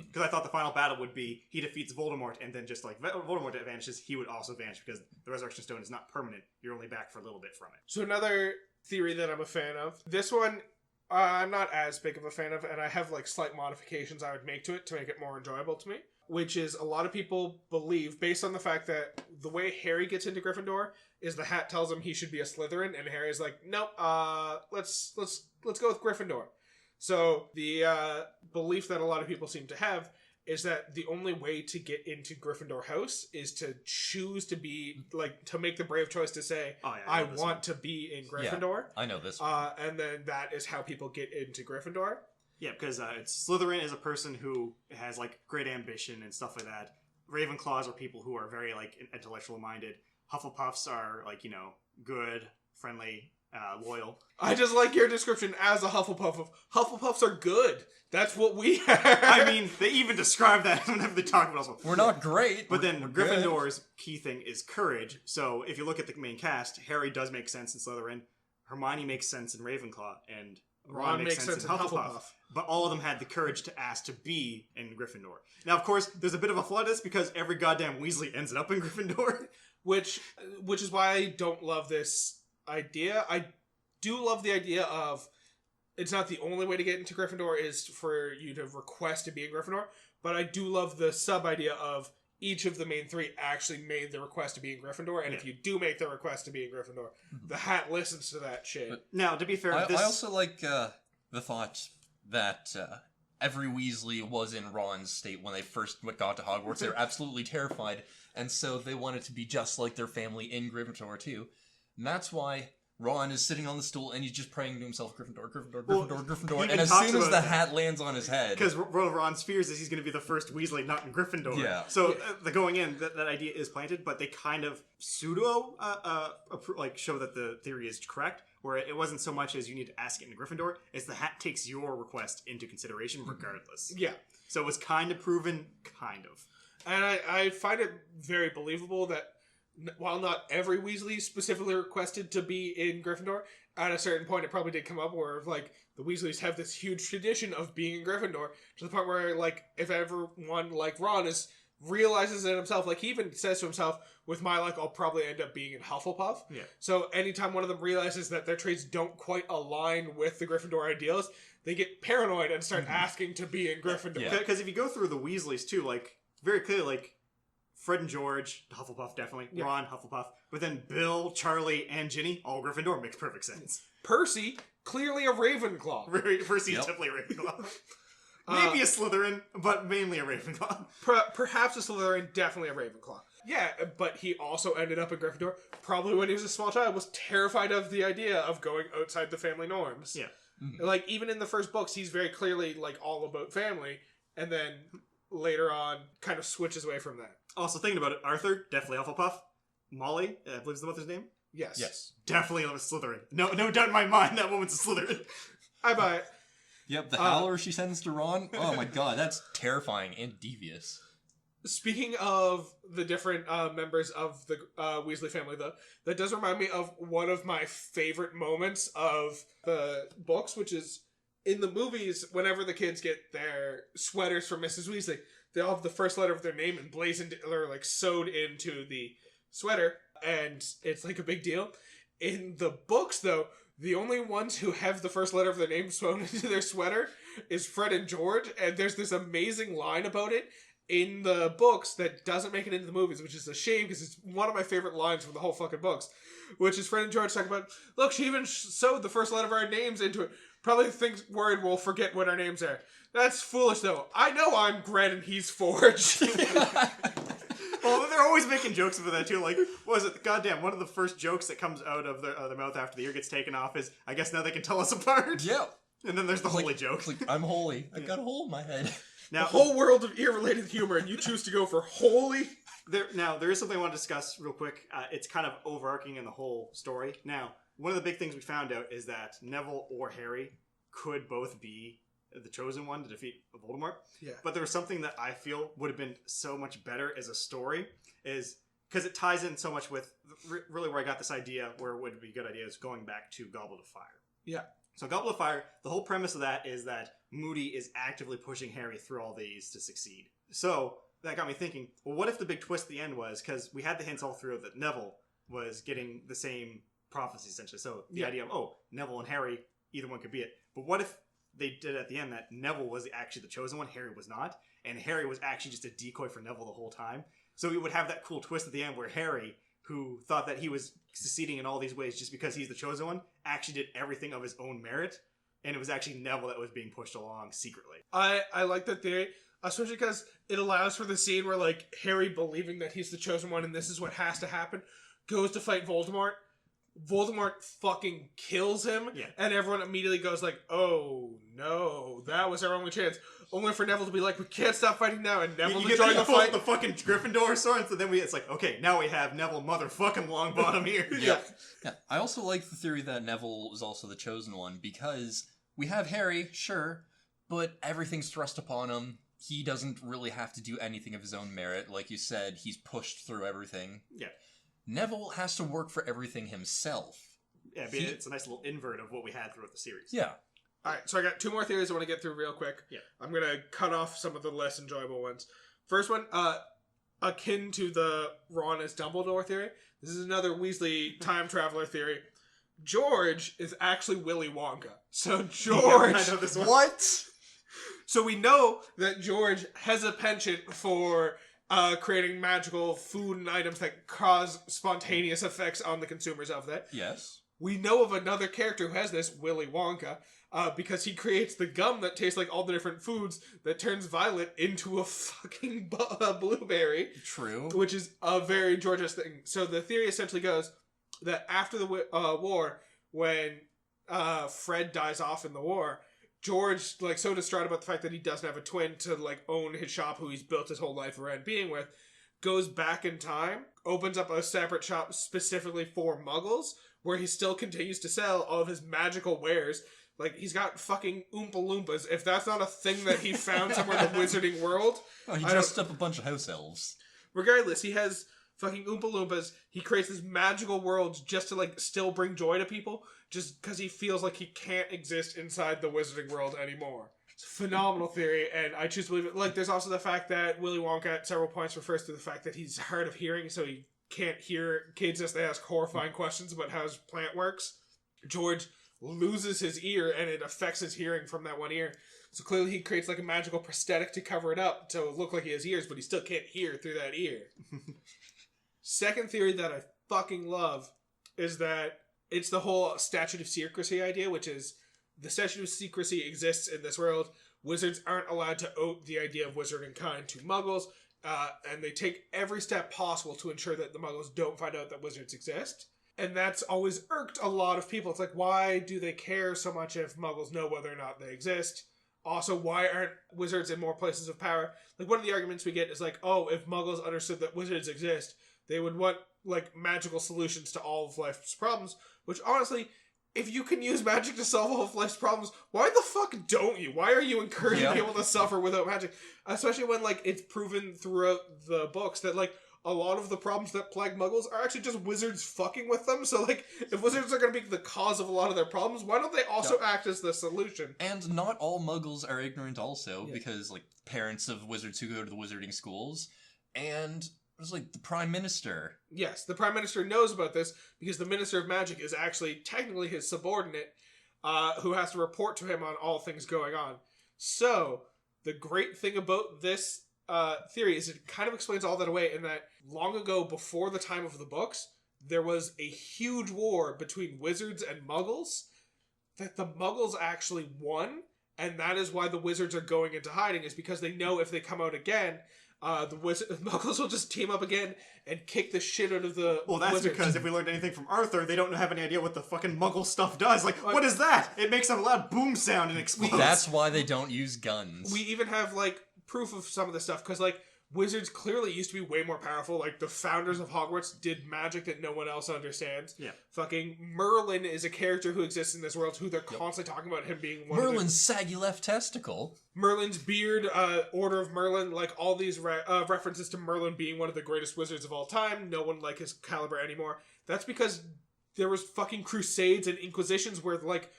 A: Because I thought the final battle would be he defeats Voldemort, and then just like Voldemort vanishes, he would also vanish because the Resurrection Stone is not permanent. You're only back for a little bit from it.
B: So another theory that I'm a fan of. This one, I'm not as big of a fan of, and I have like slight modifications I would make to it to make it more enjoyable to me. Which is a lot of people believe, based on the fact that the way Harry gets into Gryffindor is the hat tells him he should be a Slytherin, and Harry's like, nope, let's go with Gryffindor. So the belief that a lot of people seem to have is that the only way to get into Gryffindor House is to choose to be, like, to make the brave choice to say, I want to be in Gryffindor.
C: Yeah, I know this one.
B: And then that is how people get into Gryffindor.
A: Yeah, because Slytherin is a person who has, like, great ambition and stuff like that. Ravenclaws are people who are very, like, intellectual minded. Hufflepuffs are, like, you know, good, friendly, loyal.
B: I just like your description as a Hufflepuff of Hufflepuffs are good. That's what we are.
A: I mean, they even describe that whenever they talk about us.
C: We're not great.
A: But then Gryffindor's key thing is courage. So if you look at the main cast, Harry does make sense in Slytherin. Hermione makes sense in Ravenclaw. And Ron makes sense in Hufflepuff. But all of them had the courage to ask to be in Gryffindor. Now, of course, there's a bit of a flaw to this because every goddamn Weasley ends up in Gryffindor.
B: Which is why I don't love this idea. I do love the idea of it's not the only way to get into Gryffindor is for you to request to be in Gryffindor, but I do love the sub-idea of each of the main three actually made the request to be in Gryffindor, and if you do make the request to be in Gryffindor, the hat listens to that shit.
A: But now, to be fair,
C: I also like the thought that every Weasley was in Ron's state when they first got to Hogwarts. They were absolutely terrified, and so they wanted to be just like their family in Gryffindor too. And that's why Ron is sitting on the stool and he's just praying to himself, Gryffindor, Gryffindor, Gryffindor, Gryffindor. And as soon as the hat lands on his head...
A: Because one of Ron's fears is he's going to be the first Weasley not in Gryffindor. Yeah. So the going in, that idea is planted, but they kind of pseudo show that the theory is correct, where it wasn't so much as you need to ask it in Gryffindor, as the hat takes your request into consideration regardless.
B: Yeah.
A: So it was kind of proven, kind of.
B: And I find it very believable that while not every Weasley specifically requested to be in Gryffindor, at a certain point it probably did come up where, like, the Weasleys have this huge tradition of being in Gryffindor, to the point where, like, if everyone, like Ron, realizes it himself, like, he even says to himself, with my luck, I'll probably end up being in Hufflepuff. Yeah. So anytime one of them realizes that their traits don't quite align with the Gryffindor ideals, they get paranoid and start asking to be in Gryffindor.
A: Yeah. Because if you go through the Weasleys, too, like, very clearly, like, Fred and George, Hufflepuff, definitely. Yeah. Ron, Hufflepuff. But then Bill, Charlie, and Ginny, all Gryffindor, makes perfect sense.
B: Percy, clearly a Ravenclaw.
A: Percy's definitely a Ravenclaw. Maybe a Slytherin, but mainly a Ravenclaw.
B: Perhaps a Slytherin, definitely a Ravenclaw. Yeah, but he also ended up in Gryffindor, probably when he was a small child, was terrified of the idea of going outside the family norms.
A: Yeah.
C: Mm-hmm.
B: Like, even in the first books, he's very clearly, like, all about family, and then later on kind of switches away from that.
A: Also, thinking about it, Arthur, definitely Hufflepuff. Molly, I believe is the mother's name.
B: Yes.
C: Yes.
A: Definitely a Slytherin. No doubt in my mind that woman's a Slytherin.
B: I buy it.
C: Yep, the howler she sends to Ron. Oh my god, that's terrifying and devious.
B: Speaking of the different members of the Weasley family, though, that does remind me of one of my favorite moments of the books, which is in the movies, whenever the kids get their sweaters from Mrs. Weasley, they all have the first letter of their name emblazoned or like sewed into the sweater, and it's like a big deal. In the books, though, the only ones who have the first letter of their name sewn into their sweater is Fred and George, and there's this amazing line about it in the books that doesn't make it into the movies, which is a shame because it's one of my favorite lines from the whole fucking books, which is Fred and George talking about, look, she even sewed the first letter of our names into it. Probably thinks worried we'll forget what our names are. That's foolish, though. I know I'm Gren and he's Forge.
A: Well, they're always making jokes about that too. Like, what was it? Goddamn, one of the first jokes that comes out of their mouth after the ear gets taken off is, I guess now they can tell us apart.
C: Yeah.
A: And then there's the holy joke.
C: It's like, I'm holy. I've got a hole in my head.
B: Now, the whole world of ear-related humor, and you choose to go for holy?
A: There is something I want to discuss real quick. It's kind of overarching in the whole story. Now, one of the big things we found out is that Neville or Harry could both be the chosen one to defeat Voldemort.
B: Yeah.
A: But there was something that I feel would have been so much better as a story, is because it ties in so much with really where I got this idea, where it would be a good idea, is going back to Goblet of Fire.
B: Yeah.
A: So Goblet of Fire, the whole premise of that is that Moody is actively pushing Harry through all these to succeed. So that got me thinking, well, what if the big twist at the end was, because we had the hints all through that Neville was getting the same prophecy, essentially. So the idea of, Neville and Harry, either one could be it. But what if they did at the end that Neville was actually the chosen one, Harry was not, and Harry was actually just a decoy for Neville the whole time? So we would have that cool twist at the end where Harry, who thought that he was succeeding in all these ways just because he's the chosen one, actually did everything of his own merit, and it was actually Neville that was being pushed along secretly.
B: I like that theory, especially because it allows for the scene where, like, Harry believing that he's the chosen one and this is what has to happen, goes to fight Voldemort. Voldemort fucking kills him, and everyone immediately goes like, oh no, that was our only chance. Only for Neville to be like, we can't stop fighting now, and Neville to join the fight.
A: The fucking Gryffindor sword, so then it's like, okay, now we have Neville motherfucking Longbottom here.
B: Yeah.
C: I also like the theory that Neville is also the chosen one, because we have Harry, sure, but everything's thrust upon him. He doesn't really have to do anything of his own merit. Like you said, he's pushed through everything.
A: Yeah.
C: Neville has to work for everything himself.
A: Yeah, it's a nice little invert of what we had throughout the series.
C: Yeah.
B: Alright, so I got two more theories I want to get through real quick.
A: Yeah.
B: I'm going to cut off some of the less enjoyable ones. First one, akin to the Ron as Dumbledore theory. This is another Weasley time traveler theory. George is actually Willy Wonka. So George...
A: I know this one.
C: What?
B: So we know that George has a penchant for creating magical food and items that cause spontaneous effects on the consumers of that.
C: Yes.
B: We know of another character who has this, Willy Wonka, because he creates the gum that tastes like all the different foods that turns Violet into a fucking blueberry.
C: True.
B: Which is a very George's thing. So the theory essentially goes that after the war, when Fred dies off in the war, George, like, so distraught about the fact that he doesn't have a twin to, like, own his shop, who he's built his whole life around being with, goes back in time, opens up a separate shop specifically for Muggles, where he still continues to sell all of his magical wares. Like, he's got fucking Oompa Loompas. If that's not a thing that he found somewhere in the wizarding world...
C: Oh, he dressed up a bunch of house elves.
B: Regardless, he has fucking Oompa Loompas. He creates these magical worlds just to, like, still bring joy to people, just because he feels like he can't exist inside the wizarding world anymore. It's a phenomenal theory, and I choose to believe it. Like, there's also the fact that Willy Wonka at several points refers to the fact that he's hard of hearing, so he can't hear kids as they ask horrifying questions about how his plant works. George loses his ear, and it affects his hearing from that one ear. So clearly he creates, like, a magical prosthetic to cover it up to look like he has ears, but he still can't hear through that ear. Second theory that I fucking love is that it's the whole statute of secrecy idea, which is the statute of secrecy exists in this world. Wizards aren't allowed to oat the idea of wizarding kind to Muggles, and they take every step possible to ensure that the Muggles don't find out that wizards exist. And that's always irked a lot of people. It's like, why do they care so much if Muggles know whether or not they exist? Also, why aren't wizards in more places of power? Like, one of the arguments we get is like, oh, if Muggles understood that wizards exist, they would want, like, magical solutions to all of life's problems. Which, honestly, if you can use magic to solve all of life's problems, why the fuck don't you? Why are you encouraging people to suffer without magic? Especially when, like, it's proven throughout the books that, like, a lot of the problems that plague Muggles are actually just wizards fucking with them. So, like, if wizards are going to be the cause of a lot of their problems, why don't they also act as the solution?
C: And not all Muggles are ignorant also, because, like, parents of wizards who go to the wizarding schools, and there's, like, the Prime Minister.
B: Yes, the Prime Minister knows about this, because the Minister of Magic is actually technically his subordinate, who has to report to him on all things going on. So, the great thing about this theory is it kind of explains all that away in that long ago, before the time of the books, there was a huge war between wizards and Muggles that the Muggles actually won, and that is why the wizards are going into hiding, is because they know if they come out again, the Muggles will just team up again and kick the shit out of the
A: Well, that's
B: wizards.
A: because if we learned anything from Arthur, they don't have any idea what the fucking Muggle stuff does. Like, what is that? It makes a loud boom sound and explodes.
C: That's why they don't use guns.
B: We even have, like, proof of some of this stuff, because, like, wizards clearly used to be way more powerful. Like, the founders of Hogwarts did magic that no one else understands.
A: Yeah.
B: Fucking Merlin is a character who exists in this world who they're constantly talking about him being one
C: Merlin's saggy left testicle.
B: Merlin's beard, Order of Merlin, like, all these references to Merlin being one of the greatest wizards of all time. No one like his caliber anymore. That's because there was fucking crusades and inquisitions where, like,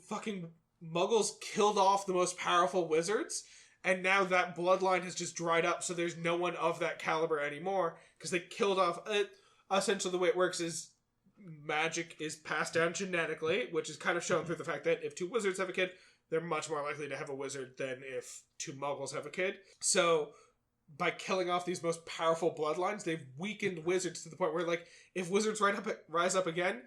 B: fucking Muggles killed off the most powerful wizards. And now that bloodline has just dried up, so there's no one of that caliber anymore, because they killed off it. Essentially, the way it works is magic is passed down genetically, which is kind of shown through the fact that if two wizards have a kid, they're much more likely to have a wizard than if two Muggles have a kid. So, by killing off these most powerful bloodlines, they've weakened wizards to the point where, like, if wizards rise up again,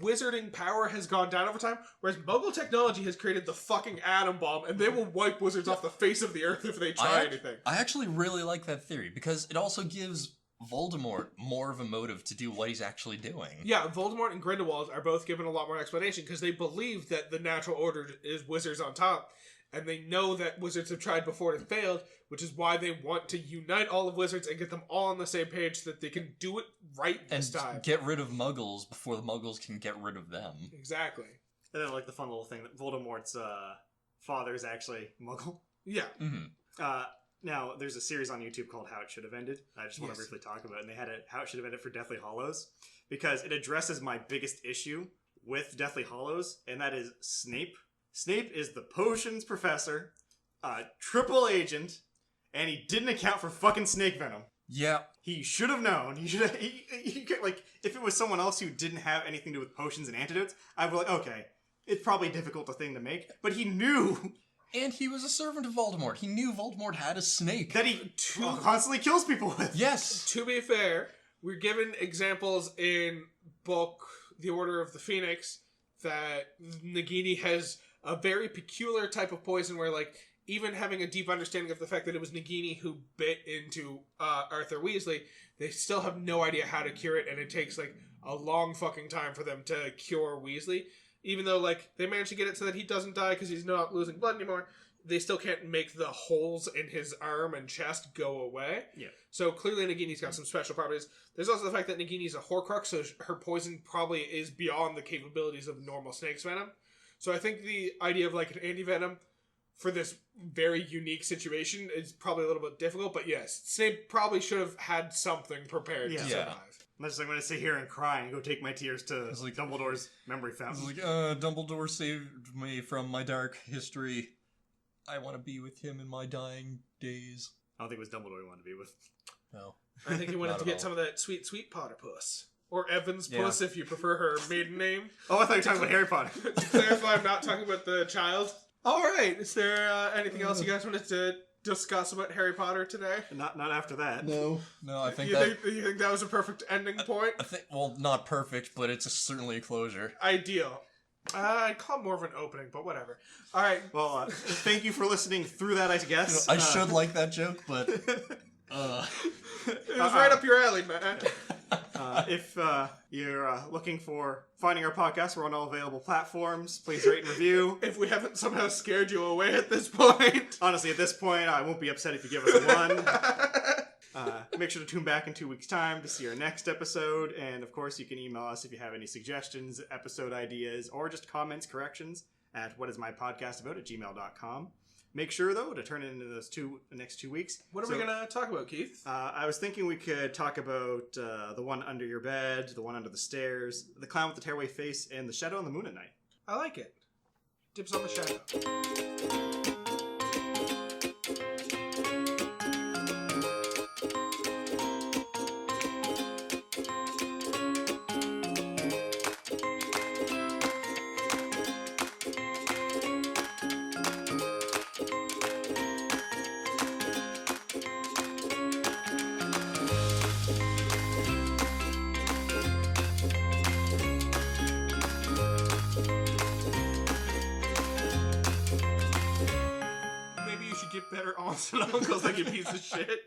B: wizarding power has gone down over time, whereas Muggle technology has created the fucking atom bomb, and they will wipe wizards off the face of the earth if they try anything.
C: I actually really like that theory, because it also gives Voldemort more of a motive to do what he's actually doing.
B: Yeah, Voldemort and Grindelwald are both given a lot more explanation, because they believe that the natural order is wizards on top, and they know that wizards have tried before and failed, which is why they want to unite all of wizards and get them all on the same page so that they can do it right this time.
C: And get rid of Muggles before the Muggles can get rid of them.
B: Exactly.
A: And then, like, the fun little thing that Voldemort's father is actually Muggle.
B: Yeah.
C: Mm-hmm.
A: Now, there's a series on YouTube called How It Should Have Ended. I just want to briefly talk about it. And they had How It Should Have Ended for Deathly Hallows, because it addresses my biggest issue with Deathly Hallows, and that is Snape. Snape is the potions professor, triple agent, and he didn't account for fucking snake venom.
C: Yeah.
A: He should have known. He should have, like, if it was someone else who didn't have anything to do with potions and antidotes, I'd be like, okay, it's probably a difficult thing to make, but he knew.
C: And he was a servant of Voldemort. He knew Voldemort had a snake.
A: That he constantly kills people with.
C: Yes.
B: To be fair, we're given examples in book The Order of the Phoenix that Nagini has a very peculiar type of poison where, like, even having a deep understanding of the fact that it was Nagini who bit into Arthur Weasley, they still have no idea how to cure it, and it takes, like, a long fucking time for them to cure Weasley. Even though, like, they managed to get it so that he doesn't die because he's not losing blood anymore, they still can't make the holes in his arm and chest go away.
A: Yeah.
B: So clearly Nagini's got some special properties. There's also the fact that Nagini's a Horcrux, so her poison probably is beyond the capabilities of normal snake's venom. So I think the idea of, like, an anti-venom for this very unique situation is probably a little bit difficult, but yes, Snape probably should have had something prepared to survive.
A: Unless I'm going to sit here and cry and go take my tears to
C: like,
A: Dumbledore's memory fountain.
C: It's like, Dumbledore saved me from my dark history. I want to be with him in my dying days.
A: I don't think it was Dumbledore he wanted to be with.
C: No.
B: I think he wanted to get some of that sweet, sweet Potter puss. Or Evans Puss, if you prefer her maiden name.
A: Oh, I thought you were talking about Harry Potter.
B: To clarify, I'm not talking about the child. Alright, is there anything else you guys wanted to discuss about Harry Potter today?
A: Not after that.
C: No, I think
B: you think that was a perfect ending point?
C: I think, well, not perfect, but it's certainly a closure.
B: Ideal. I'd call it more of an opening, but whatever. Alright.
A: Well, thank you for listening through that, I guess.
C: I should like that joke, but...
B: It was right up your alley, man.
A: If you're looking for finding our podcast, we're on all available platforms. Please rate and review.
B: If we haven't somehow scared you away at this point.
A: Honestly, at this point, I won't be upset if you give us a 1. Make sure to tune back in 2 weeks' time to see our next episode. And, of course, you can email us if you have any suggestions, episode ideas, or just comments, corrections at whatismypodcastabout@gmail.com. Make sure, though, to turn it into those the next 2 weeks.
B: What are we going to talk about, Keith?
A: I was thinking we could talk about the one under your bed, the one under the stairs, the clown with the tearaway face, and the shadow on the moon at night.
B: I like it. Dibs on the shadow. Maybe you should get better aunts and uncles like you piece of shit.